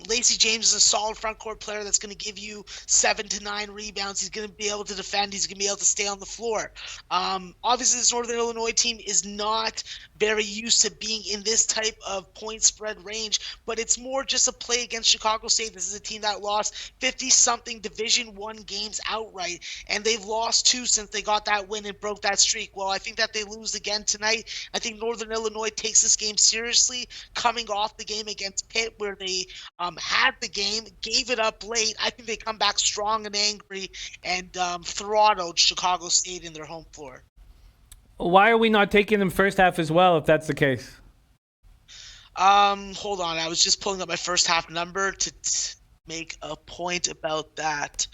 S4: Lacey James is a solid front court player that's going to give you 7 to 9 rebounds. He's going to be able to defend. He's going to be able to stay on the floor. Obviously, this Northern Illinois team is not very used to being in this type of point spread range, but it's more just a play against Chicago State. This is a team that lost 50-something Division I games outright, and they've lost 2 since they got that win and broke that streak. Well, I think that they lose again tonight. I think Northern Illinois takes this game seriously, coming off the game against Pitt where they had the game, gave it up late. I think they come back strong and angry and throttled Chicago State in their home floor.
S1: Why are we not taking them first half as well, if that's the case?
S4: Hold on. I was just pulling up my first half number to make a point about that.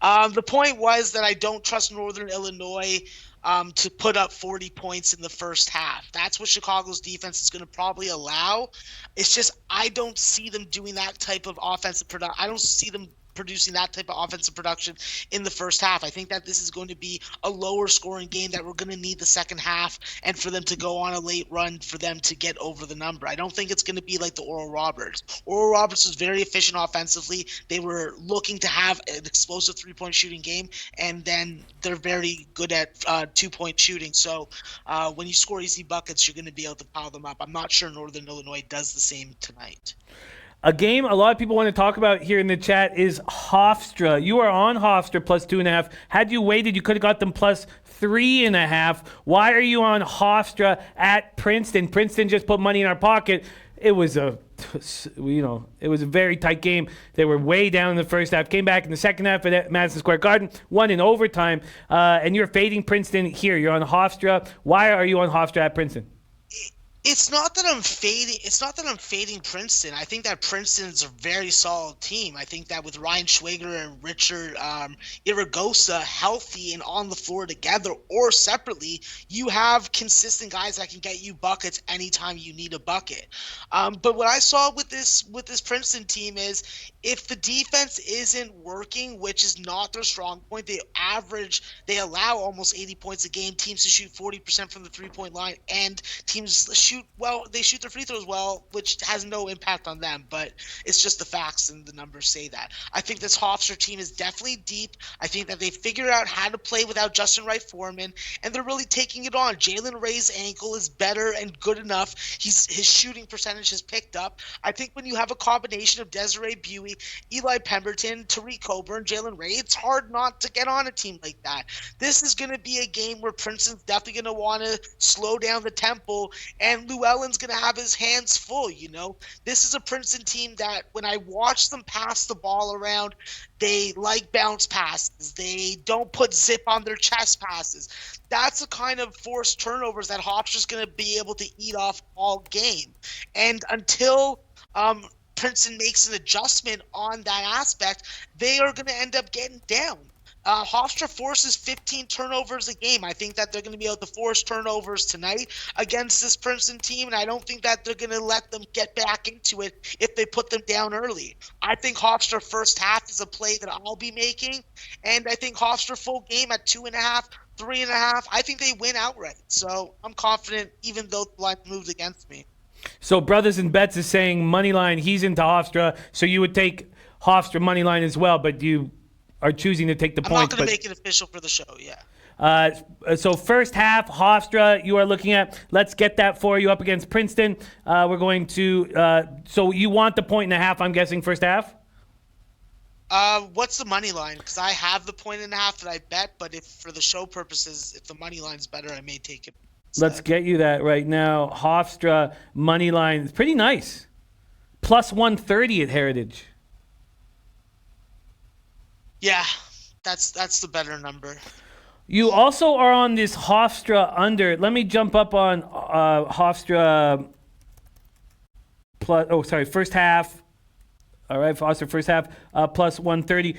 S4: The point was that I don't trust Northern Illinois to put up 40 points in the first half. That's what Chicago's defense is going to probably allow. It's just I don't see them doing that type of offensive production. I don't see them producing that type of offensive production in the first half. I think that this is going to be a lower scoring game that we're going to need the second half and for them to go on a late run for them to get over the number. I don't think it's going to be like the Oral Roberts. Oral Roberts was very efficient offensively. They were looking to have an explosive three-point shooting game, and then they're very good at two-point shooting. So when you score easy buckets, you're going to be able to pile them up. I'm not sure Northern Illinois does the same tonight.
S1: A game a lot of people want to talk about here in the chat is Hofstra. You are on Hofstra plus 2.5. Had you waited, you could have got them plus 3.5. Why are you on Hofstra at Princeton? Princeton just put money in our pocket. It was a very tight game. They were way down in the first half, came back in the second half at Madison Square Garden, won in overtime, and you're fading Princeton here. You're on Hofstra. Why are you on Hofstra at Princeton?
S4: It's not that I'm fading. It's not that I'm fading Princeton. I think that Princeton's a very solid team. I think that with Ryan Schwager and Richard Iragosa healthy and on the floor together or separately, you have consistent guys that can get you buckets anytime you need a bucket. But what I saw with this Princeton team is if the defense isn't working, which is not their strong point, they allow almost 80 points a game. Teams to shoot 40% from the 3-point line, and teams they shoot their free throws well, which has no impact on them, but it's just the facts and the numbers say that. I think this Hofstra team is definitely deep. I think that they figured out how to play without Justin Wright Foreman, and they're really taking it on. Jalen Ray's ankle is better and good enough. His shooting percentage has picked up. I think when you have a combination of Desiree Buey, Eli Pemberton, Tariq Coburn, Jalen Ray, it's hard not to get on a team like that. This is going to be a game where Princeton's definitely going to want to slow down the tempo, and Llewellyn's going to have his hands full, This is a Princeton team that when I watch them pass the ball around, they like bounce passes. They don't put zip on their chest passes. That's the kind of forced turnovers that Hofstra's going to be able to eat off all game. And until Princeton makes an adjustment on that aspect, they are going to end up getting down. Hofstra forces 15 turnovers a game. I think that they're going to be able to force turnovers tonight against this Princeton team, and I don't think that they're going to let them get back into it if they put them down early. I think Hofstra first half is a play that I'll be making, and I think Hofstra full game at 2.5, 3.5, I think they win outright. So I'm confident even though the line moves against me.
S1: So Brothers and Bets is saying money line, he's into Hofstra, so you would take Hofstra money line as well, but you are choosing to take the point.
S4: I'm not going to make it official for the show, yeah.
S1: So first half, Hofstra, you are looking at, let's get that for you up against Princeton. We're going to, so you want the 1.5, I'm guessing, first half?
S4: What's the money line? Because I have the 1.5 that I bet, but if for the show purposes, if the money line's better, I may take it.
S1: Let's get you that right now. Hofstra money line is pretty nice. Plus 130 at Heritage.
S4: Yeah, that's the better number.
S1: You also are on this Hofstra under. Let me jump up on Hofstra first half. All right, Hofstra first half plus 130.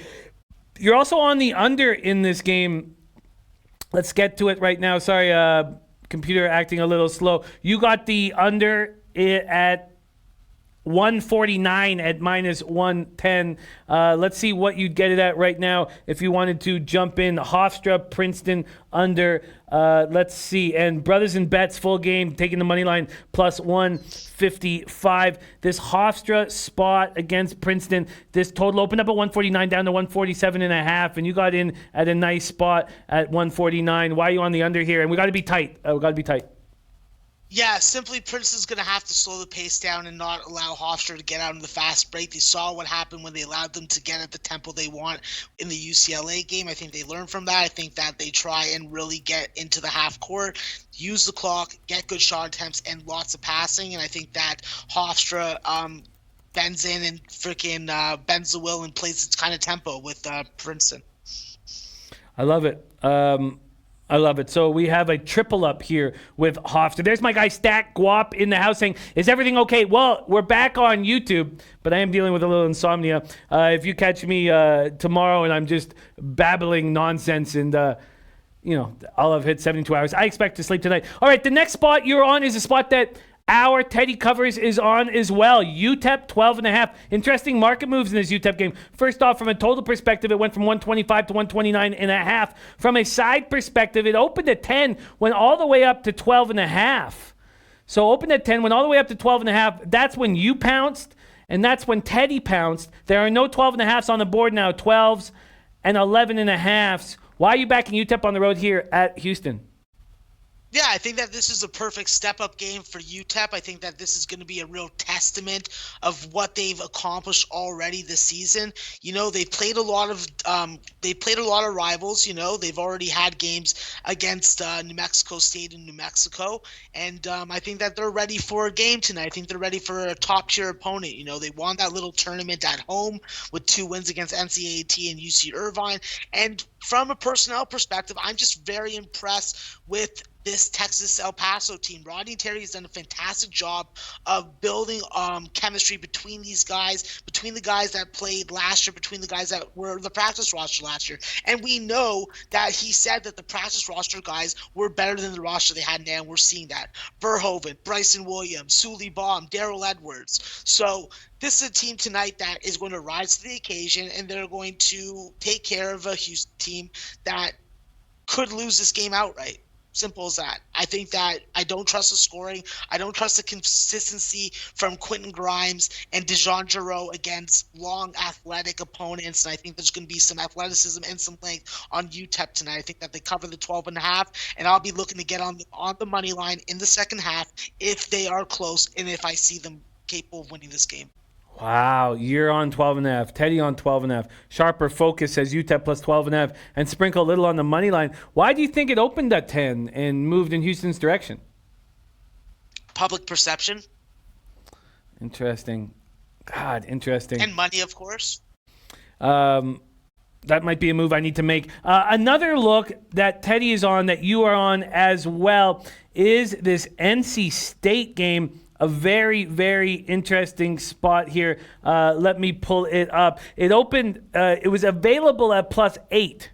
S1: You're also on the under in this game. Let's get to it right now. Sorry, computer acting a little slow. You got the under at 149 at minus 110. Let's see what you'd get it at right now if you wanted to jump in. Hofstra, Princeton under. Let's see. And Brothers and Bets full game taking the money line plus 155. This Hofstra spot against Princeton, this total opened up at 149 down to 147.5, and you got in at a nice spot at 149. Why are you on the under here? And we got to be tight.
S4: Yeah, simply Princeton's going to have to slow the pace down and not allow Hofstra to get out in the fast break. They saw what happened when they allowed them to get at the tempo they want in the UCLA game. I think they learned from that. I think that they try and really get into the half court, use the clock, get good shot attempts, and lots of passing. And I think that Hofstra bends in and freaking bends the will and plays its kind of tempo with Princeton.
S1: I love it. I love it. So we have a triple up here with Hofstra. There's my guy Stack Guap in the house saying, is everything okay? Well, we're back on YouTube, but I am dealing with a little insomnia. If you catch me tomorrow and I'm just babbling nonsense and, I'll have hit 72 hours. I expect to sleep tonight. All right, the next spot you're on is a spot that our Teddy Covers is on as well. UTEP 12.5. Interesting market moves in this UTEP game. First off, from a total perspective, it went from 125 to 129.5. From a side perspective, it opened at 10, went all the way up to 12.5. So opened at 10, went all the way up to 12.5. That's when you pounced, and that's when Teddy pounced. There are no 12.5s on the board now, 12s and 11.5s. Why are you backing UTEP on the road here at Houston?
S4: Yeah, I think that this is a perfect step-up game for UTEP. I think that this is going to be a real testament of what they've accomplished already this season. They've played a lot of rivals. They've already had games against New Mexico State and New Mexico, and I think that they're ready for a game tonight. I think they're ready for a top-tier opponent. They won that little tournament at home with 2 wins against NCAAB and UC Irvine, and from a personnel perspective, I'm just very impressed with this Texas El Paso team. Rodney Terry has done a fantastic job of building chemistry between these guys, between the guys that played last year, between the guys that were the practice roster last year. And we know that he said that the practice roster guys were better than the roster they had now, and we're seeing that. Verhoeven, Bryson Williams, Sully Baum, Darrell Edwards. So this is a team tonight that is going to rise to the occasion, and they're going to take care of a Houston team that could lose this game outright. Simple as that. I think that I don't trust the scoring. I don't trust the consistency from Quentin Grimes and DeJon Jarreau against long athletic opponents. And I think there's going to be some athleticism and some length on UTEP tonight. I think that they cover the 12.5, and I'll be looking to get on the money line in the second half if they are close and if I see them capable of winning this game.
S1: Wow, you're on 12.5. Teddy on 12.5. Sharper Focus says UTEP plus 12.5 and sprinkle a little on the money line. Why do you think it opened at 10 and moved in Houston's direction?
S4: Public perception.
S1: Interesting. God, interesting.
S4: And money, of course.
S1: That might be a move I need to make. Another look that Teddy is on, that you are on as well, is this NC State game. A very, very interesting spot here. Let me pull it up. It opened, it was available at +8,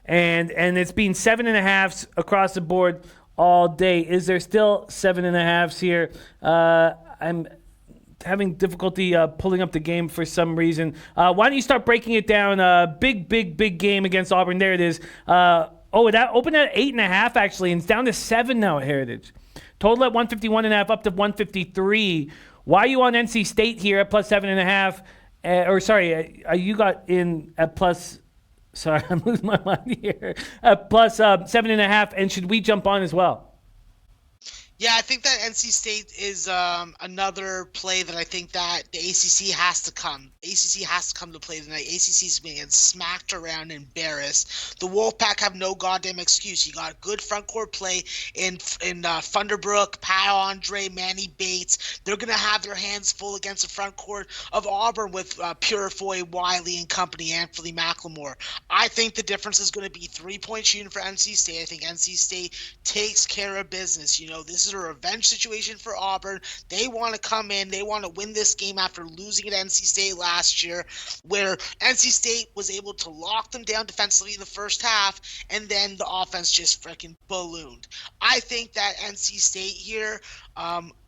S1: and it's been 7.5s across the board all day. Is there still 7.5s here? I'm having difficulty pulling up the game for some reason. Why don't you start breaking it down? Big game against Auburn. There it is. That opened at 8.5 actually, and it's down to 7 now at Heritage. Total at 151.5 up to 153. Why are you on NC State here at +7.5? You got in at plus. Sorry, I'm losing my mind here. At plus 7.5. And should we jump on as well?
S4: Yeah, I think that NC State is another play that I think that the ACC has to come. ACC has to come to play tonight. ACC is being smacked around, embarrassed. The Wolfpack have no goddamn excuse. You got good front court play in Thunderbrook, Pat Andre, Manny Bates. They're gonna have their hands full against the front court of Auburn with Purifoy, Wiley, and company, Anthony McLemore. I think the difference is going to be 3-point shooting for NC State. I think NC State takes care of business. This is a revenge situation for Auburn. They want to come in. They want to win this game after losing at NC State last year, where NC State was able to lock them down defensively in the first half, and then the offense just freaking ballooned. I think that NC State here,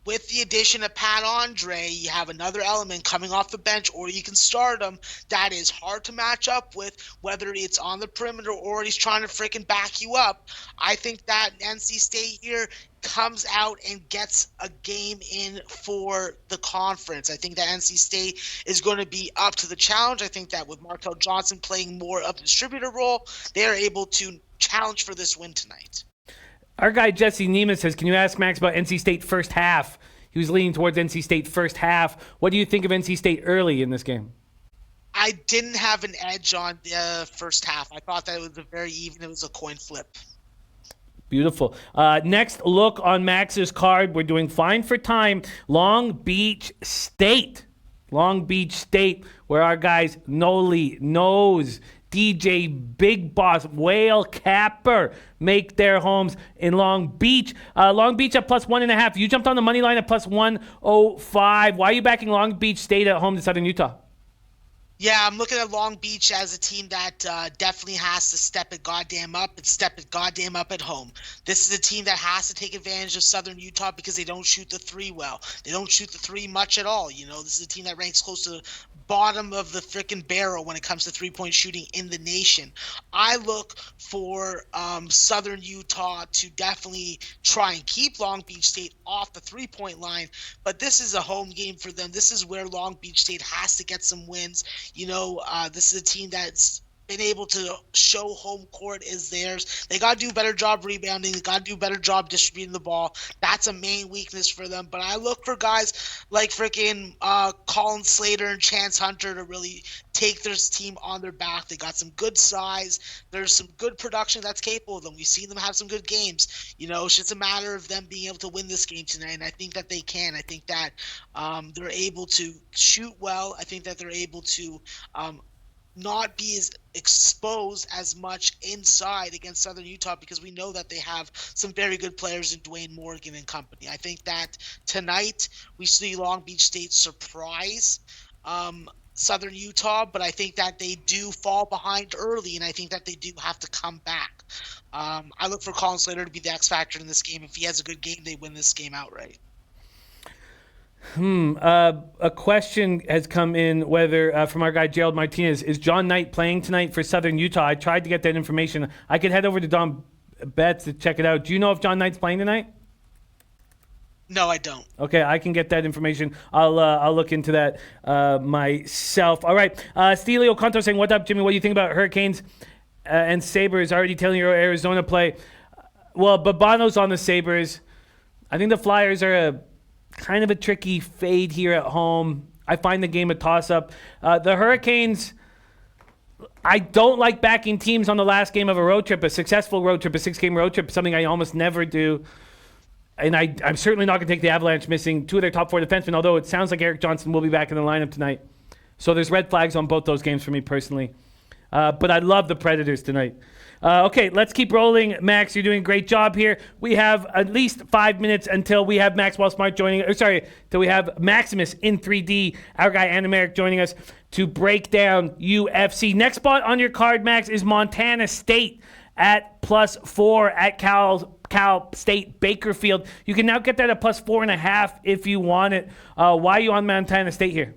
S4: with the addition of Pat Andre, you have another element coming off the bench, or you can start him, that is hard to match up with, whether it's on the perimeter or he's trying to freaking back you up. I think that NC State here comes out and gets a game in for the conference. I think that NC State is going to be up to the challenge. I think that with Markel Johnson playing more of a distributor role, they are able to challenge for this win tonight.
S1: Our guy Jesse Neiman says, can you ask Max about NC State first half? He was leaning towards NC State first half. What do you think of NC State early in this game?
S4: I didn't have an edge on the first half. I thought that it was it was a coin flip.
S1: Beautiful. Next look on Max's card. We're doing fine for time. Long Beach State. Long Beach State, where our guys Noli, Nose, DJ, Big Boss, Whale Capper make their homes in Long Beach. Long Beach at +1.5. You jumped on the money line at +105. Why are you backing Long Beach State at home to Southern Utah?
S4: Yeah, I'm looking at Long Beach as a team that definitely has to step it goddamn up and step it goddamn up at home. This is a team that has to take advantage of Southern Utah because they don't shoot the three well. They don't shoot the three much at all. This is a team that ranks close to the bottom of the freaking barrel when it comes to three-point shooting in the nation. I look for Southern Utah to definitely try and keep Long Beach State off the three-point line, but this is a home game for them. This is where Long Beach State has to get some wins. This is a team that's been able to show home court is theirs. They got to do a better job rebounding. They got to do a better job distributing the ball. That's a main weakness for them. But I look for guys like freaking Colin Slater and Chance Hunter to really take their team on their back. They got some good size. There's some good production that's capable of them. We've seen them have some good games. It's just a matter of them being able to win this game tonight, and I think that they can. I think that they're able to shoot well. I think that they're able to not be as exposed as much inside against Southern Utah, because we know that they have some very good players in Dwayne Morgan and company. I think that tonight we see Long Beach State surprise Southern Utah, but I think that they do fall behind early, and I think that they do have to come back. I look for Colin Slater to be the X factor in this game. If he has a good game, they win this game outright.
S1: A question has come in whether from our guy Gerald Martinez, is John Knight playing tonight for Southern Utah? I tried to get that information. I could head over to Don Betts to check it out. Do you know if John Knight's playing tonight?
S4: No, I don't.
S1: Okay, I can get that information. I'll look into that myself. All right, Stelio Conto saying, "What up, Jimmy? What do you think about Hurricanes and Sabres?" Already telling you Arizona play. Well, Babano's on the Sabres. I think the Flyers are a kind of a tricky fade here at home. I find the game a toss-up. The Hurricanes, I don't like backing teams on the last game of a road trip, a successful road trip, a 6-game road trip, something I almost never do. And I'm certainly not going to take the Avalanche missing 2 of their top 4 defensemen, although it sounds like Eric Johnson will be back in the lineup tonight. So there's red flags on both those games for me personally. But I love the Predators tonight. Okay, let's keep rolling. Max, you're doing a great job here. We have at least 5 minutes until we have Maxwell Smart joining us. Till we have Maximus in 3D, our guy Anameric joining us to break down UFC. Next spot on your card, Max, is Montana State at +4 at Cal State Bakersfield. You can now get that at +4.5 if you want it. Why are you on Montana State here?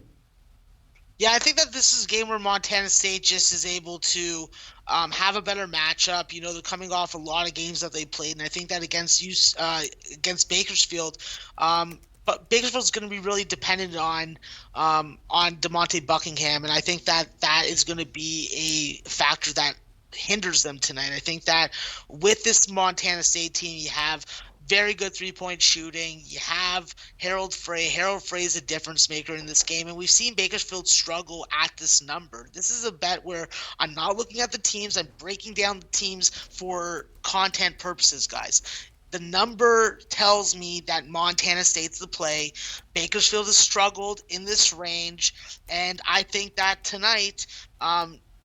S4: Yeah, I think that this is a game where Montana State just is able to have a better matchup. You know, they're coming off a lot of games that they played, and I think that against Bakersfield, but Bakersfield's going to be really dependent on DeMonte Buckingham, and I think that is going to be a factor that hinders them tonight. I think that with this Montana State team, you have very good three-point shooting. You have Harold Frey. Harold Frey is a difference maker in this game, and we've seen Bakersfield struggle at this number. This is a bet where I'm not looking at the teams. I'm breaking down the teams for content purposes, guys. The number tells me that Montana State's the play. Bakersfield has struggled in this range, and I think that tonight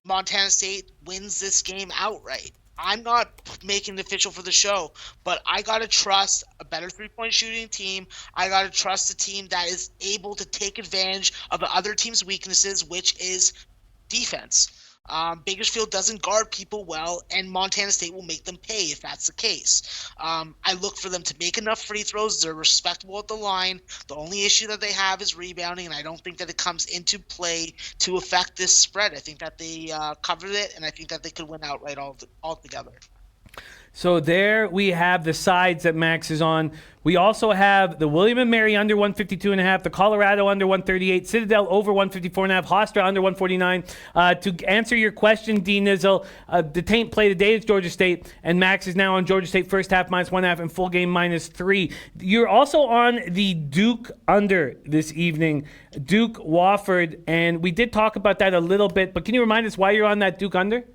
S4: Montana State wins this game outright. I'm not making it official for the show, but I got to trust a better three-point shooting team. I got to trust a team that is able to take advantage of the other team's weaknesses, which is defense. Bakersfield doesn't guard people well, and Montana State will make them pay if that's the case. I look for them to make enough free throws. They're respectable at the line. The only issue that they have is rebounding, and I don't think that it comes into play to affect this spread. I think that they covered it, and I think that they could win outright altogether.
S1: So there we have the sides that Max is on. We also have the William & Mary under 152.5, the Colorado under 138, Citadel over 154.5, Hofstra under 149. To answer your question, D. Nizzle, the Taint play today is Georgia State, and Max is now on Georgia State first half -1.5 and full game -3. You're also on the Duke under this evening, Duke Wofford, and we did talk about that a little bit, but can you remind us why you're on that Duke under?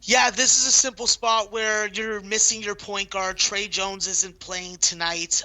S4: Yeah, this is a simple spot where you're missing your point guard. Trey Jones isn't playing tonight.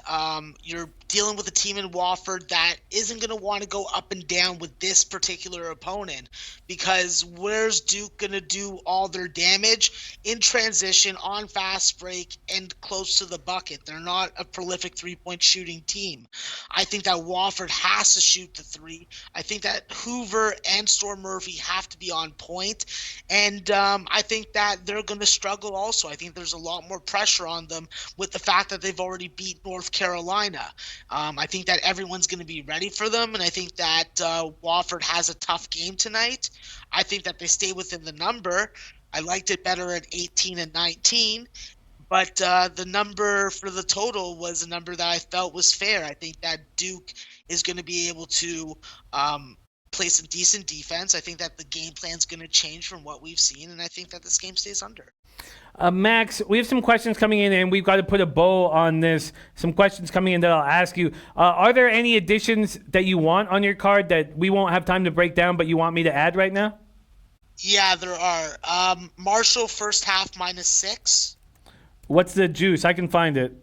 S4: You're dealing with a team in Wofford that isn't going to want to go up and down with this particular opponent, because where's Duke going to do all their damage? In transition, on fast break, and close to the bucket. They're not a prolific three-point shooting team. I think that Wofford has to shoot the three. I think that Hoover and Storm Murphy have to be on point, and I think that they're going to struggle also. I think there's a lot more pressure on them with the fact that they've already beat North Carolina. I think that everyone's going to be ready for them, and I think that Wofford has a tough game tonight. I think that they stay within the number. I liked it better at 18 and 19, but the number for the total was a number that I felt was fair. I think that Duke is going to be able to play some decent defense. I think that the game plan is going to change from what we've seen, and I think that this game stays under.
S1: Max, we have some questions coming in, and we've got to put a bow on this. Some questions coming in that I'll ask you. Are there any additions that you want on your card that we won't have time to break down, but you want me to add right now?
S4: Yeah, there are. Marshall first half -6.
S1: What's the juice? I can find it.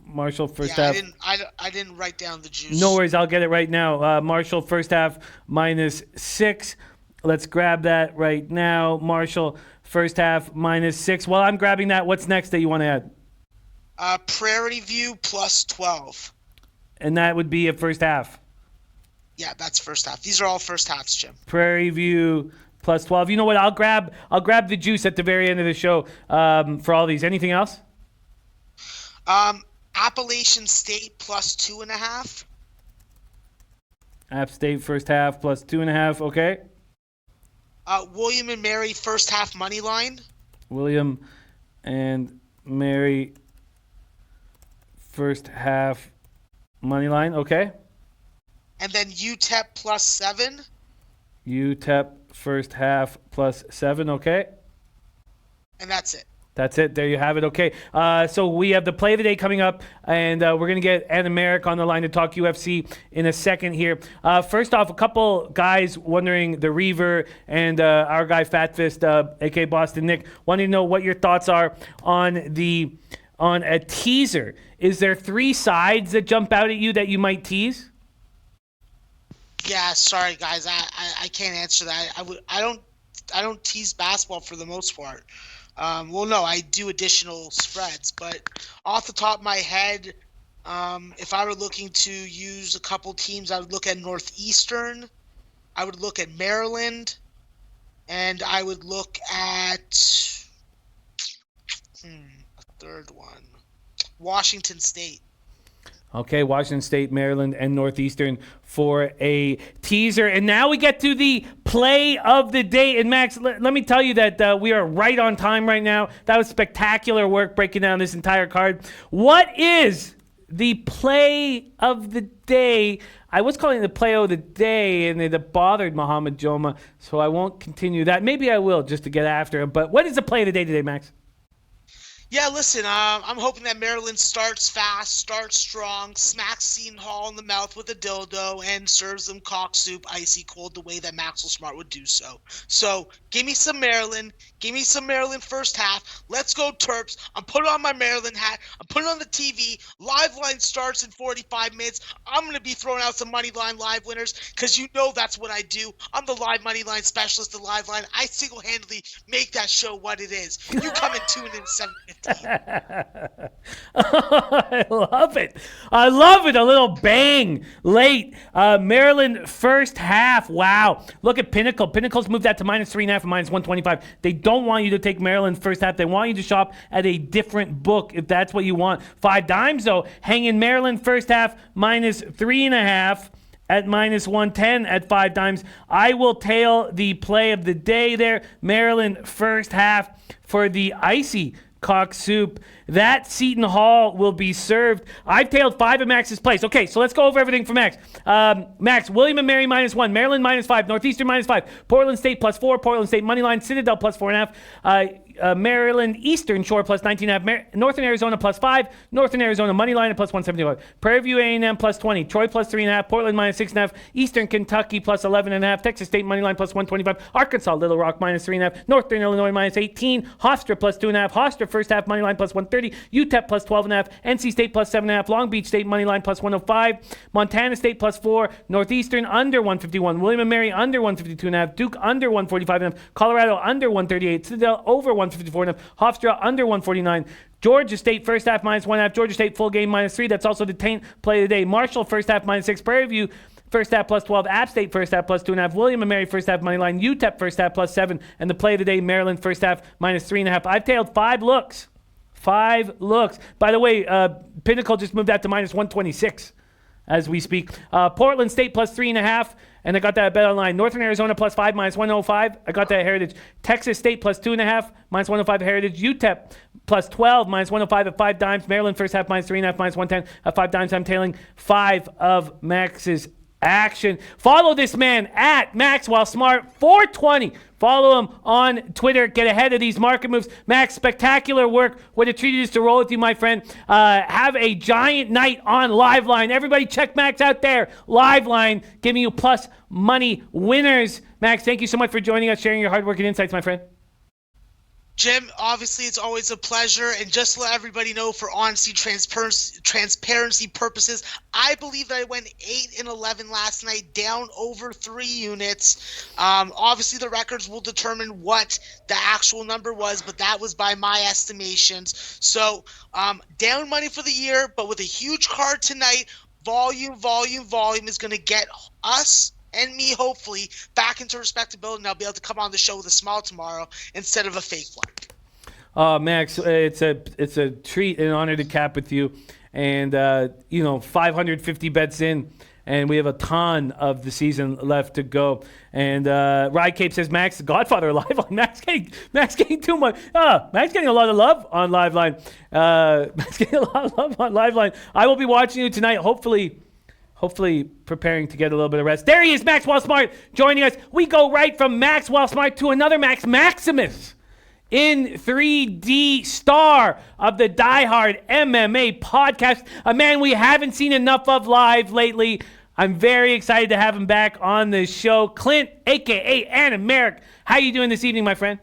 S1: Marshall first half.
S4: I didn't write down the juice.
S1: No worries, I'll get it right now. Marshall first half -6. Let's grab that right now. Marshall, first half -6. While I'm grabbing that, what's next that you want to add?
S4: Prairie View +12.
S1: And that would be a first half.
S4: Yeah, that's first half. These are all first halves, Jim.
S1: Prairie View +12. You know what? I'll grab the juice at the very end of the show for all these. Anything else?
S4: Appalachian State +2.5.
S1: App State first half +2.5. Okay.
S4: William and Mary first half money line.
S1: William and Mary first half money line. Okay.
S4: And then UTEP +7.
S1: UTEP first half +7. Okay.
S4: And that's it.
S1: That's it. There you have it. Okay. So we have the play of the day coming up, and we're going to get Anna Merrick on the line to talk UFC in a second here. First off, a couple guys wondering, the Reaver and our guy Fat Fist, a.k.a. Boston Nick, wanting to know what your thoughts are on a teaser. Is there 3 sides that jump out at you that you might tease?
S4: Yeah, sorry guys, I can't answer that. I don't tease basketball for the most part. Well, no, I do additional spreads, but off the top of my head, if I were looking to use a couple teams, I would look at Northeastern, I would look at Maryland, and I would look at a third one, Washington State.
S1: Okay, Washington State, Maryland, and Northeastern for a teaser. And now we get to the play of the day. And Max, let me tell you that we are right on time right now. That was spectacular work breaking down this entire card. What is the play of the day? I was calling it the play of the day, and it bothered Muhammad Joma, so I won't continue that. Maybe I will, just to get after him. But what is the play of the day today, Max?
S4: Yeah, listen, I'm hoping that Maryland starts fast, starts strong, smacks Seton Hall in the mouth with a dildo, and serves them cock soup icy cold the way that Maxwell Smart would do so. So, give me some Maryland. Give me some Maryland first half. Let's go Terps. I'm putting on my Maryland hat. I'm putting on the TV. Live line starts in 45 minutes. I'm going to be throwing out some money line live winners because you know that's what I do. I'm the live money line specialist, the live line. I single-handedly make that show what it is. You come and tune in 7:15.
S1: I love it. I love it. A little bang late. Maryland first half. Wow. Look at Pinnacle. Pinnacle's moved that to -3.5 and -125. They don't want you to take Maryland first half. They want you to shop at a different book if that's what you want. 5 dimes, though, hanging Maryland first half -3.5 at -110 at 5 dimes. I will tail the play of the day there. Maryland first half for the icy cock soup. That Seton Hall will be served. I've tailed 5 of Max's plays. Okay, so let's go over everything for Max. Max, William and Mary -1, Maryland -5, Northeastern -5, Portland State +4, Portland State moneyline, Citadel +4.5, Maryland Eastern Shore +19.5, Northern Arizona +5, Northern Arizona moneyline at +175, Prairie View A&M +20, Troy +3.5, Portland -6.5, Eastern Kentucky +11.5, Texas State moneyline +125, Arkansas Little Rock -3.5, Northern Illinois -18, Hofstra +2.5, Hofstra first half moneyline +130, UTEP +12.5, NC State +7.5, Long Beach State moneyline +105, Montana State +4, Northeastern under 151, William and Mary under 152.5, Duke under 145.5, Colorado under 138, Citadel over 154.5, Hofstra under 149, Georgia State first half -1.5, Georgia State full game -3. That's also the taint play of the day. Marshall first half -6, Prairie View first half +12, App State first half +2.5, William and Mary first half money line, UTEP first half +7, and the play of the day, Maryland first half -3.5. I've tailed 5 looks. 5 looks. By the way, Pinnacle just moved that to -126 as we speak. Portland State +3.5, and I got that bet online. Northern Arizona +5, -105. I got that Heritage. Texas State +2.5, -105 Heritage. UTEP +12, -105 at 5 dimes. Maryland first half -3.5, -110 at 5 dimes. I'm tailing 5 of Max's action. Follow this man at Maxwell Smart 420. Follow him on Twitter. Get ahead of these market moves. Max, spectacular work. What a treat it is to roll with you, my friend. Have a giant night on Liveline. Everybody check Max out there. Liveline, giving you plus money winners. Max, thank you so much for joining us, sharing your hard work and insights, my friend.
S4: Jim, obviously it's always a pleasure, and just to let everybody know, for honesty, transparency purposes, I believe that I went 8-11 last night, down over 3 units. Obviously the records will determine what the actual number was, but that was by my estimations. So down money for the year, but with a huge card tonight. Volume is going to get us and me, hopefully, back into respectability, and I'll be able to come on the show with a smile tomorrow instead of a fake one.
S1: Max, it's a treat and honor to cap with you. And, 550 bets in, and we have a ton of the season left to go. And Rye Cape says, Max, Godfather live line. Max getting too much. Max getting a lot of love on live line. Max getting a lot of love on live line. I will be watching you tonight, hopefully preparing to get a little bit of rest. There he is, Maxwell Smart, joining us. We go right from Maxwell Smart to another Max, Maximus, in 3D, star of the Die Hard MMA podcast, a man we haven't seen enough of live lately. I'm very excited to have him back on the show. Clint, a.k.a. Anna Merrick, how you doing this evening, my friend?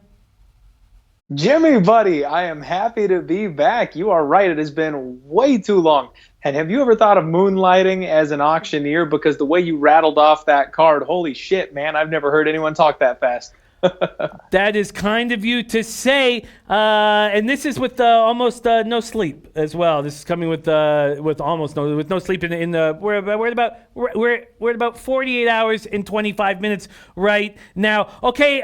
S5: Jimmy, buddy, I am happy to be back. You are right. It has been way too long. And have you ever thought of moonlighting as an auctioneer? Because the way you rattled off that card, holy shit, man, I've never heard anyone talk that fast.
S1: That is kind of you to say. And this is with almost no sleep as well. This is coming with almost no sleep in the we're at about 48 hours and 25 minutes right now. Okay,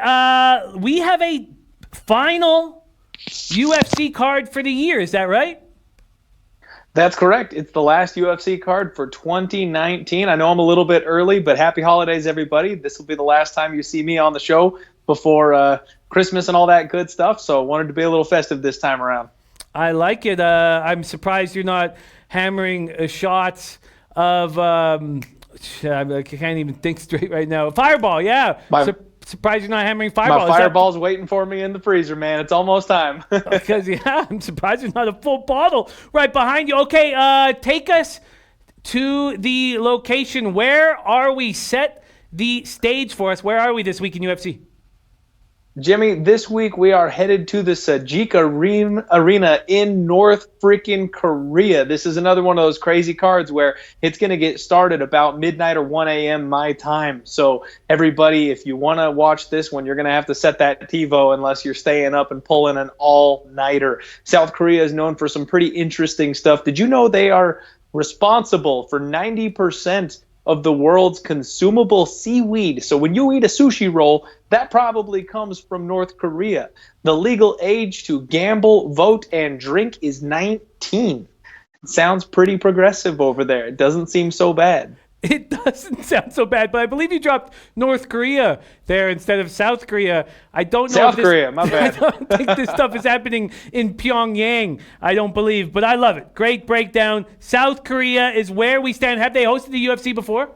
S1: we have a final UFC card for the year. Is that right?
S5: That's correct. It's the last UFC card for 2019. I know I'm a little bit early, but happy holidays, everybody. This will be the last time you see me on the show before Christmas and all that good stuff. So I wanted to be a little festive this time around. I
S1: like it. I'm surprised you're not hammering shots of I can't even think straight right now. Fireball, yeah. Surprised you're not hammering Fireball.
S5: My Fireball's waiting for me in the freezer, man. It's almost time.
S1: Because, I'm surprised there's not a full bottle right behind you. Okay, take us to the location. Where are we? Set the stage for us. Where are we this week in UFC?
S5: Jimmy, this week we are headed to the Sajik Arena in North freaking Korea. This is another one of those crazy cards where it's going to get started about midnight or 1 a.m. my time. So everybody, if you want to watch this one, you're going to have to set that TiVo unless you're staying up and pulling an all-nighter. South Korea is known for some pretty interesting stuff. Did you know they are responsible for 90% of the world's consumable seaweed? So when you eat a sushi roll, that probably comes from North Korea. The legal age to gamble, vote, and drink is 19. It sounds pretty progressive over there. It doesn't seem so bad.
S1: It doesn't sound so bad, but I believe you dropped North Korea there instead of South Korea. I don't know.
S5: South Korea, my bad.
S1: I don't think this stuff is happening in Pyongyang. I don't believe, but I love it. Great breakdown. South Korea is where we stand. Have they hosted the UFC before?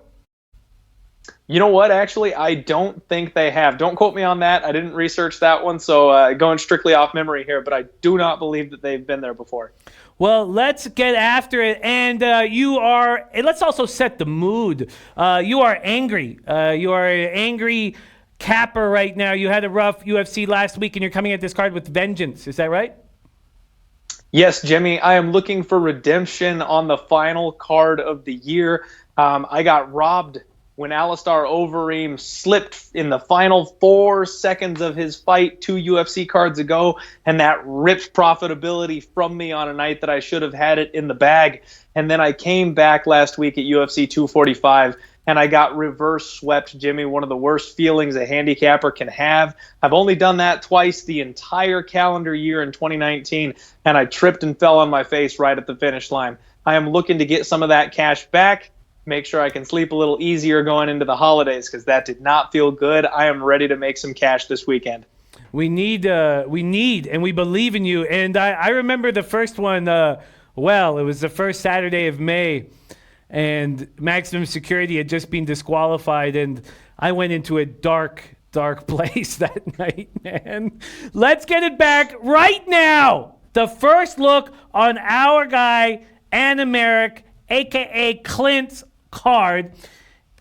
S5: You know what? Actually, I don't think they have. Don't quote me on that. I didn't research that one, so going strictly off memory here, but I do not believe that they've been there before.
S1: Well, let's get after it. And let's also set the mood. You are angry. You are an angry capper right now. You had a rough UFC last week, and you're coming at this card with vengeance. Is that right?
S5: Yes, Jimmy. I am looking for redemption on the final card of the year. I got robbed when Alistair Overeem slipped in the final 4 seconds of his fight 2 UFC cards ago, and that ripped profitability from me on a night that I should have had it in the bag. And then I came back last week at UFC 245, and I got reverse swept, Jimmy, one of the worst feelings a handicapper can have. I've only done that twice the entire calendar year in 2019, and I tripped and fell on my face right at the finish line. I am looking to get some of that cash back, make sure I can sleep a little easier going into the holidays, because that did not feel good. I am ready to make some cash this weekend.
S1: We need, and we believe in you. And I remember the first one, it was the first Saturday of May, and Maximum Security had just been disqualified, and I went into a dark place that night, man. Let's get it back right now. The first look on our guy, Anna Merrick, a.k.a. Clint's card,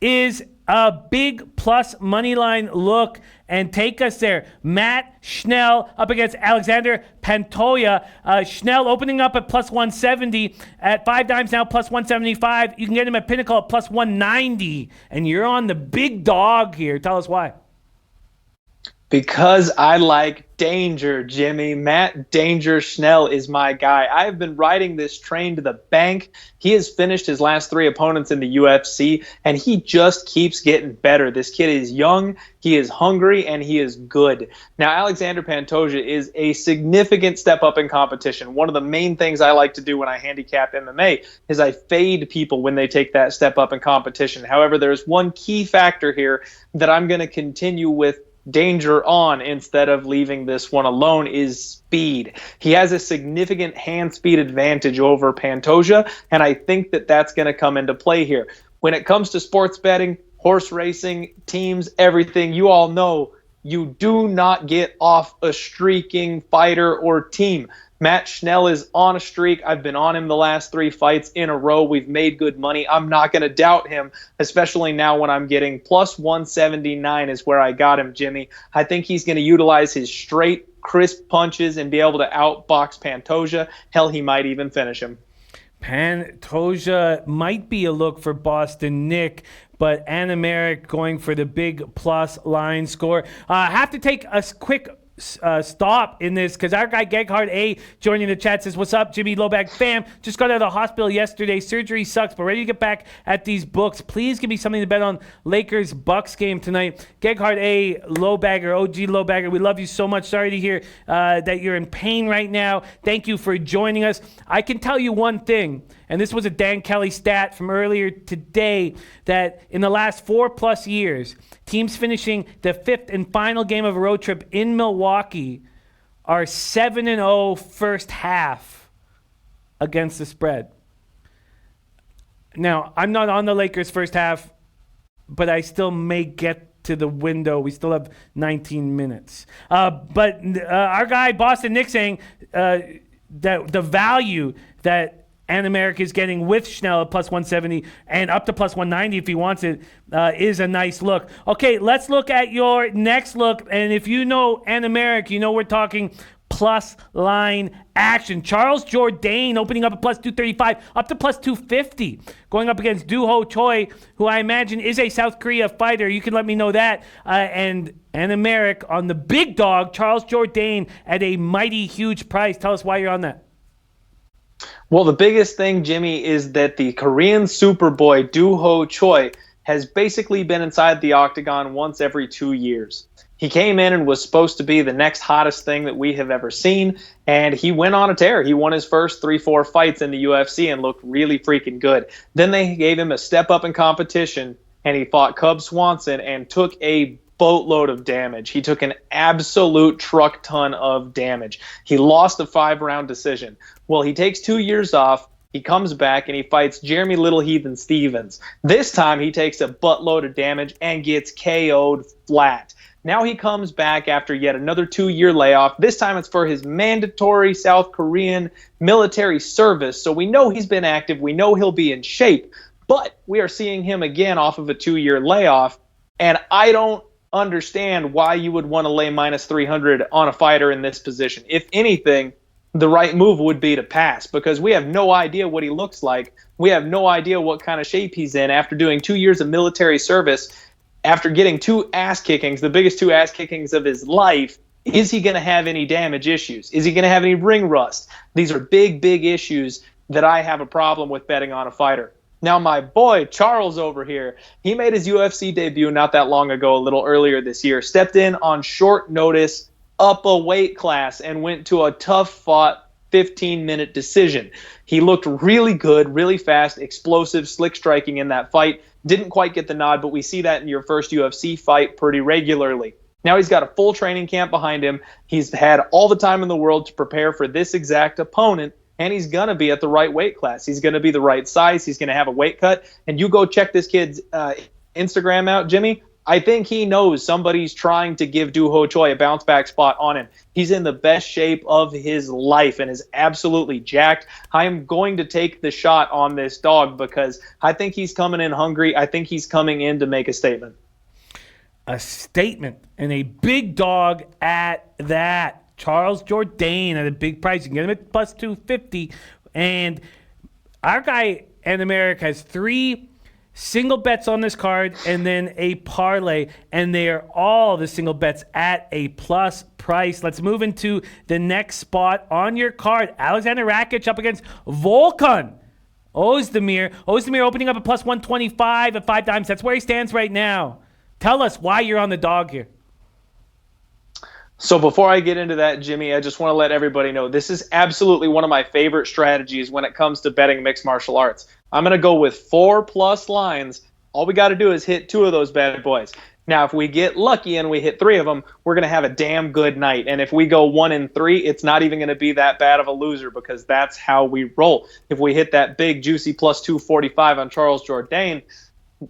S1: is a big plus money line look and take us there. Matt Schnell up against Alexander Pantoja. Schnell opening up at plus 170 at 5 dimes now, plus 175. You can get him at Pinnacle at plus 190, and you're on the big dog here. Tell us why.
S5: Because I like danger, Jimmy. Matt Danger Schnell is my guy. I have been riding this train to the bank. He has finished his last 3 opponents in the UFC, and he just keeps getting better. This kid is young, he is hungry, and he is good. Now, Alexander Pantoja is a significant step up in competition. One of the main things I like to do when I handicap MMA is I fade people when they take that step up in competition. However, there's one key factor here that I'm going to continue with danger on instead of leaving this one alone is speed. He has a significant hand speed advantage over Pantoja, and I think that that's going to come into play here. When it comes to sports betting, horse racing, teams, everything, you all know you do not get off a streaking fighter or team. Matt Schnell is on a streak. I've been on him the last 3 fights in a row. We've made good money. I'm not going to doubt him, especially now when I'm getting plus 179 is where I got him, Jimmy. I think he's going to utilize his straight, crisp punches and be able to outbox Pantoja. Hell, he might even finish him.
S1: Pantoja might be a look for Boston Nick, but Anameric going for the big plus line score. Have to take a quick stop in this because our guy Geghard A joining the chat says, "What's up, Jimmy Lobag fam? Just got out of the hospital yesterday. Surgery sucks, but ready to get back at these books. Please give me something to bet on Lakers Bucks game tonight." Geghard A, Lowbagger, OG Lowbagger, we love you so much. Sorry to hear that you're in pain right now. Thank you for joining us. I can tell you one thing, and this was a Dan Kelly stat from earlier today, that in the last 4+ years, teams finishing the 5th and final game of a road trip in Milwaukee are 7-0 first half against the spread. Now, I'm not on the Lakers first half, but I still may get to the window. We still have 19 minutes. But our guy, Boston Nick, saying that the value that Anameric is getting with Schnell at plus 170 and up to plus 190 if he wants it is a nice look. Okay, let's look at your next look. And if you know Anameric, you know we're talking plus line action. Charles Jourdain opening up at plus 235, up to plus 250, going up against Do Ho Choi, who I imagine is a South Korea fighter. You can let me know that. And Anameric on the big dog, Charles Jourdain at a mighty huge price. Tell us why you're on that.
S5: Well, the biggest thing, Jimmy, is that the Korean Superboy Do Ho Choi has basically been inside the octagon once every 2 years. He came in and was supposed to be the next hottest thing that we have ever seen, and he went on a tear. He won his first 3-4 fights in the UFC and looked really freaking good. Then they gave him a step up in competition, and he fought Cub Swanson and took a boatload of damage. He took an absolute truck ton of damage. He lost a 5-round decision. Well, he takes 2 years off. He comes back and he fights Jeremy Little Heathen Stevens. This time he takes a buttload of damage and gets KO'd flat. Now he comes back after yet another 2-year layoff. This time it's for his mandatory South Korean military service. So we know he's been active. We know he'll be in shape. But we are seeing him again off of a 2-year layoff. And I don't understand why you would want to lay minus 300 on a fighter in this position. If anything, the right move would be to pass because we have no idea what he looks like. We have no idea what kind of shape he's in after doing 2 years of military service, after getting 2 ass kickings, the biggest 2 ass kickings of his life. Is he going to have any damage issues? Is he going to have any ring rust? These are big, big issues that I have a problem with betting on a fighter. Now, my boy, Charles over here, he made his UFC debut not that long ago, a little earlier this year, stepped in on short notice, up a weight class, and went to a tough-fought 15-minute decision. He looked really good, really fast, explosive, slick striking in that fight. Didn't quite get the nod, but we see that in your first UFC fight pretty regularly. Now he's got a full training camp behind him. He's had all the time in the world to prepare for this exact opponent, and he's going to be at the right weight class. He's going to be the right size. He's going to have a weight cut. And you go check this kid's Instagram out, Jimmy. I think he knows somebody's trying to give Doo Ho Choi a bounce back spot on him. He's in the best shape of his life and is absolutely jacked. I am going to take the shot on this dog because I think he's coming in hungry. I think he's coming in to make a statement.
S1: A statement and a big dog at that. Charles Jourdain at a big price. You can get him at plus 250. And our guy in America has 3 single bets on this card and then a parlay. And they are all the single bets at a plus price. Let's move into the next spot on your card. Alexander Rakic up against Volkan Ozdemir. Ozdemir opening up at plus 125 at 5 times. That's where he stands right now. Tell us why you're on the dog here.
S5: So before I get into that, Jimmy, I just want to let everybody know this is absolutely one of my favorite strategies when it comes to betting mixed martial arts. I'm going to go with 4+ lines. All we got to do is hit 2 of those bad boys. Now, if we get lucky and we hit 3 of them, we're going to have a damn good night. And if we go 1 and 3, it's not even going to be that bad of a loser because that's how we roll. If we hit that big, juicy plus 245 on Charles Jourdain,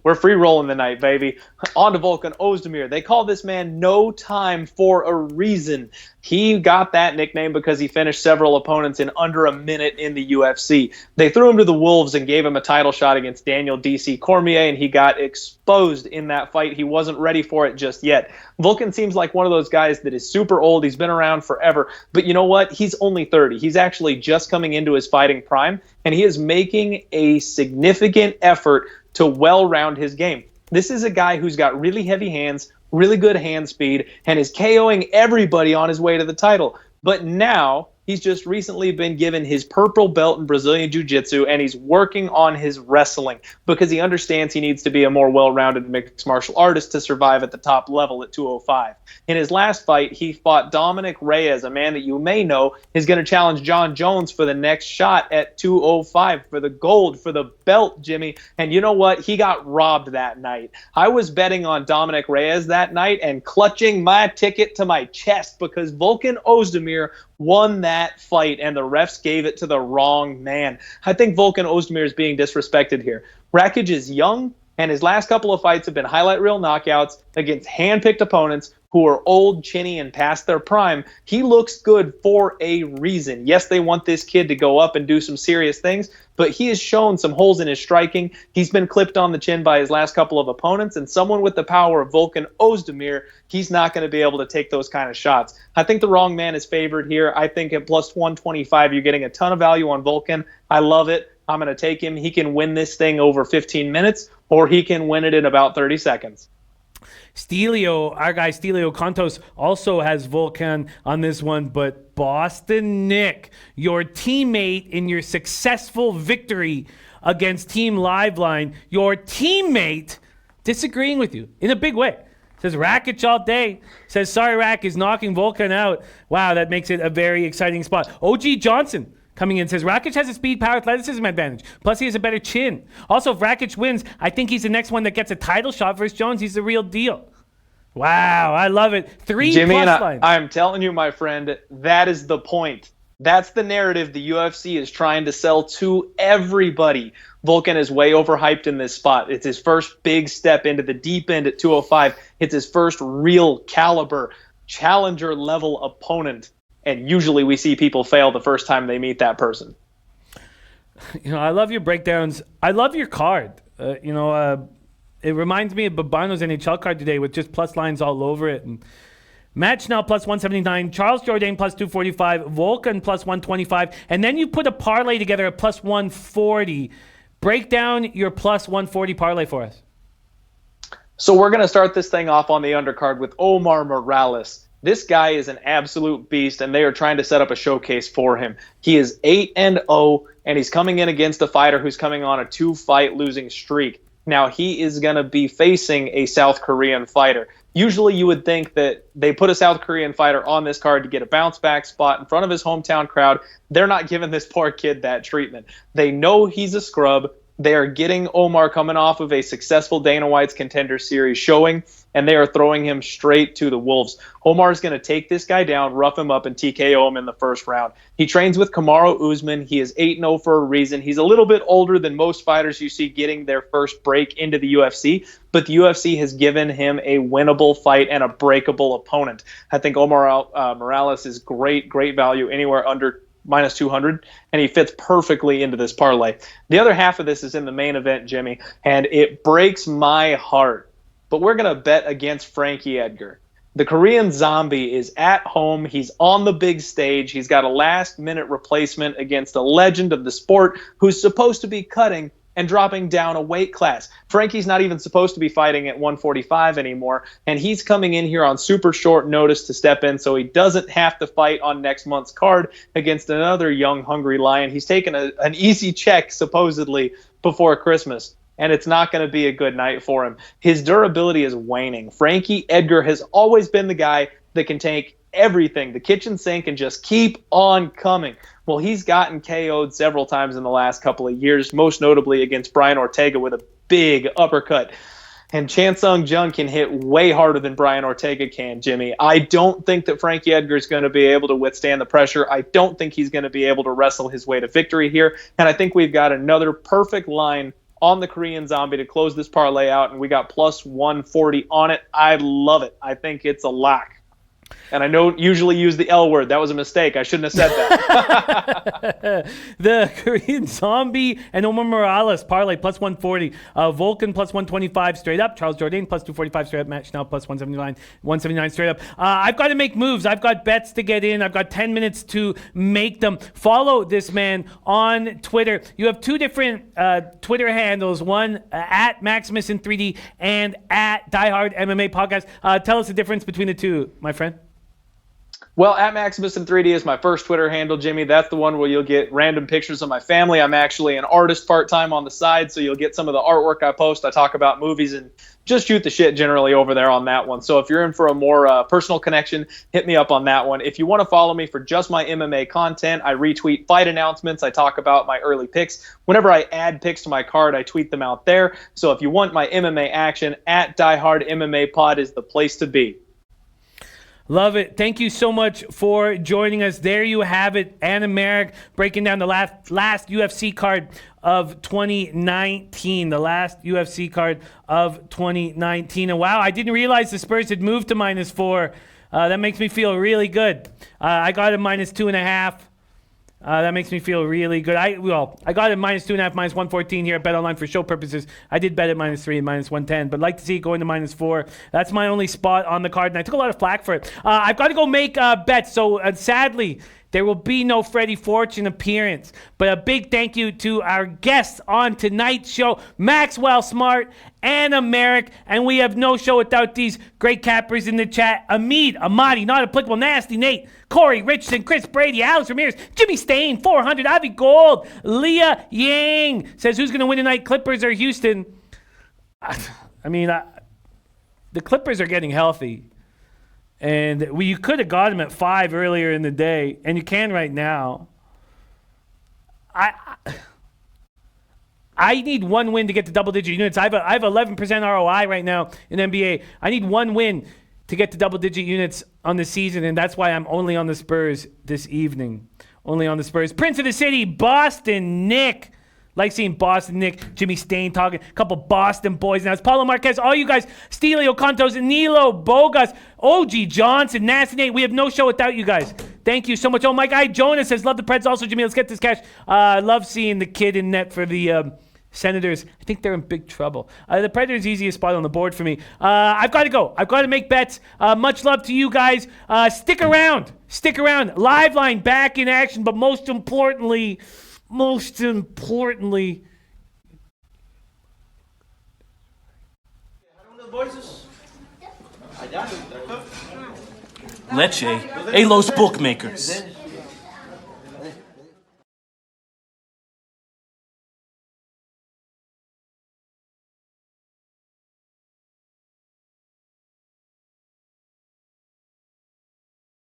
S5: we're free rolling the night, baby. On to Volkan Ozdemir. They call this man No Time for a reason. He got that nickname because he finished several opponents in under a minute in the UFC. They threw him to the Wolves and gave him a title shot against Daniel D.C. Cormier, and he got exposed in that fight. He wasn't ready for it just yet. Volkan seems like one of those guys that is super old. He's been around forever. But you know what? He's only 30. He's actually just coming into his fighting prime, and he is making a significant effort to well-round his game. This is a guy who's got really heavy hands, really good hand speed, and is KOing everybody on his way to the title. But now he's just recently been given his purple belt in Brazilian Jiu-Jitsu, and he's working on his wrestling because he understands he needs to be a more well-rounded mixed martial artist to survive at the top level at 205. In his last fight, he fought Dominic Reyes, a man that you may know is going to challenge John Jones for the next shot at 205 for the gold, for the belt, Jimmy. And you know what? He got robbed that night. I was betting on Dominic Reyes that night and clutching my ticket to my chest because Volkan Ozdemir won that fight, and the refs gave it to the wrong man. I think Volkan Ozdemir is being disrespected here. Rakic is young, and his last couple of fights have been highlight reel knockouts against hand-picked opponents who are old, chinny, and past their prime. He looks good for a reason. Yes, they want this kid to go up and do some serious things, but he has shown some holes in his striking. He's been clipped on the chin by his last couple of opponents, and someone with the power of Volkan Ozdemir, he's not going to be able to take those kind of shots. I think the wrong man is favored here. I think at plus 125, you're getting a ton of value on Volkan. I love it. I'm going to take him. He can win this thing over 15 minutes, or he can win it in about 30 seconds.
S1: Stelio, our guy Stelio Contos also has Volkan on this one, but Boston Nick, your teammate in your successful victory against Team Liveline, your teammate disagreeing with you in a big way. Says Rakic all day. Says sorry, Rakic is knocking Volkan out. Wow, that makes it a very exciting spot. OG Johnson coming in says Rakic has a speed, power, athleticism advantage. Plus, he has a better chin. Also, if Rakic wins, I think he's the next one that gets a title shot versus Jones. He's the real deal. Wow, I love it. 3
S5: Jimmy,
S1: plus lines.
S5: I'm telling you, my friend, that is the point. That's the narrative the UFC is trying to sell to everybody. Volkan is way overhyped in this spot. It's his first big step into the deep end at 205. It's his first real caliber, challenger-level opponent. And usually we see people fail the first time they meet that person.
S1: You know, I love your breakdowns. I love your card. It reminds me of Babano's NHL card today with just plus lines all over it. And Matt Schnell plus 179, Charles Jourdain plus 245, Volkan plus 125, and then you put a parlay together at plus 140. Break down your plus 140 parlay for us.
S5: So we're going to start this thing off on the undercard with Omar Morales. This guy is an absolute beast, and they are trying to set up a showcase for him. He is 8-0, and he's coming in against a fighter who's coming on a 2-fight losing streak. Now, he is going to be facing a South Korean fighter. Usually you would think that they put a South Korean fighter on this card to get a bounce-back spot in front of his hometown crowd. They're not giving this poor kid that treatment. They know he's a scrub. They are getting Omar coming off of a successful Dana White's Contender Series showing, and they are throwing him straight to the Wolves. Omar's going to take this guy down, rough him up, and TKO him in the first round. He trains with Kamaru Usman. He is 8-0 for a reason. He's a little bit older than most fighters you see getting their first break into the UFC, but the UFC has given him a winnable fight and a breakable opponent. I think Omar Morales is great value anywhere under minus 200, and he fits perfectly into this parlay. The other half of this is in the main event, Jimmy, and it breaks my heart, but we're going to bet against Frankie Edgar. The Korean Zombie is at home. He's on the big stage. He's got a last-minute replacement against a legend of the sport who's supposed to be cutting and dropping down a weight class. Frankie's not even supposed to be fighting at 145 anymore, and he's coming in here on super short notice to step in so he doesn't have to fight on next month's card against another young, hungry lion. He's taken an easy check, supposedly, before Christmas, and it's not going to be a good night for him. His durability is waning. Frankie Edgar has always been the guy that can take everything, the kitchen sink, and just keep on coming. Well, he's gotten KO'd several times in the last couple of years, most notably against Brian Ortega with a big uppercut. And Chan Sung Jung can hit way harder than Brian Ortega can, Jimmy. I don't think that Frankie Edgar is going to be able to withstand the pressure. I don't think he's going to be able to wrestle his way to victory here. And I think we've got another perfect line on the Korean Zombie to close this parlay out, and we got plus 140 on it. I love it. I think it's a lock. And I don't usually use the L word. That was a mistake. I shouldn't have said that.
S1: The Korean Zombie and Omar Morales parlay plus 140. Volkan plus 125 straight up. Charles Jourdain plus 245 straight up. Matt Schnell plus 179 straight up. I've got to make moves. I've got bets to get in. I've got 10 minutes to make them. Follow this man on Twitter. You have two different Twitter handles. One at Maximus in 3D and at Diehard MMA Podcast. Tell us the difference between the two, my friend.
S5: Well, at Maximus in 3D is my first Twitter handle, Jimmy. That's the one where you'll get random pictures of my family. I'm actually an artist part-time on the side, so you'll get some of the artwork I post. I talk about movies and just shoot the shit generally over there on that one. So if you're in for a more personal connection, hit me up on that one. If you want to follow me for just my MMA content, I retweet fight announcements. I talk about my early picks. Whenever I add picks to my card, I tweet them out there. So if you want my MMA action, at Diehard MMA Pod is the place to be.
S1: Love it. Thank you so much for joining us. There you have it. Anna Merrick breaking down the last UFC card of 2019. The last UFC card of 2019. And wow, I didn't realize the Spurs had moved to -4. That makes me feel really good. I got a -2.5. That makes me feel really good. I got it -2.5, -114 here at BetOnline for show purposes. I did bet at -3 and -110, but like to see it going to -4. That's my only spot on the card, and I took a lot of flack for it. I've got to go make bets, so sadly, there will be no Freddie Fortune appearance. But a big thank you to our guests on tonight's show, Maxwell Smart and Merrick. And we have no show without these great cappers in the chat. Amid, Amadi, Not Applicable, Nasty Nate, Corey Richardson, Chris Brady, Alex Ramirez, Jimmy Stain, 400, Avi Gold, Leah Yang says, who's going to win tonight, Clippers or Houston? I mean, the Clippers are getting healthy. And you could have got him at 5 earlier in the day, and you can right now. I need one win to get to double-digit units. I have 11% ROI right now in NBA. I need one win to get to double-digit units on the season, and that's why I'm only on the Spurs this evening. Only on the Spurs. Prince of the City, Boston Nick. Like seeing Boston Nick, Jimmy Stain talking, a couple Boston boys now. It's Paulo Marquez, all you guys, Stelio Contos, Nilo Bogas, OG Johnson, Nasty Nate. We have no show without you guys. Thank you so much. Oh, my guy Jonas says, love the Preds. Also, Jimmy, let's get this cash. Love seeing the kid in net for the Senators. I think they're in big trouble. The Predators' easiest spot on the board for me. I've got to go. I've got to make bets. Much love to you guys. Stick around. Stick around. Live line back in action, but most importantly,
S6: Leche, a los bookmakers.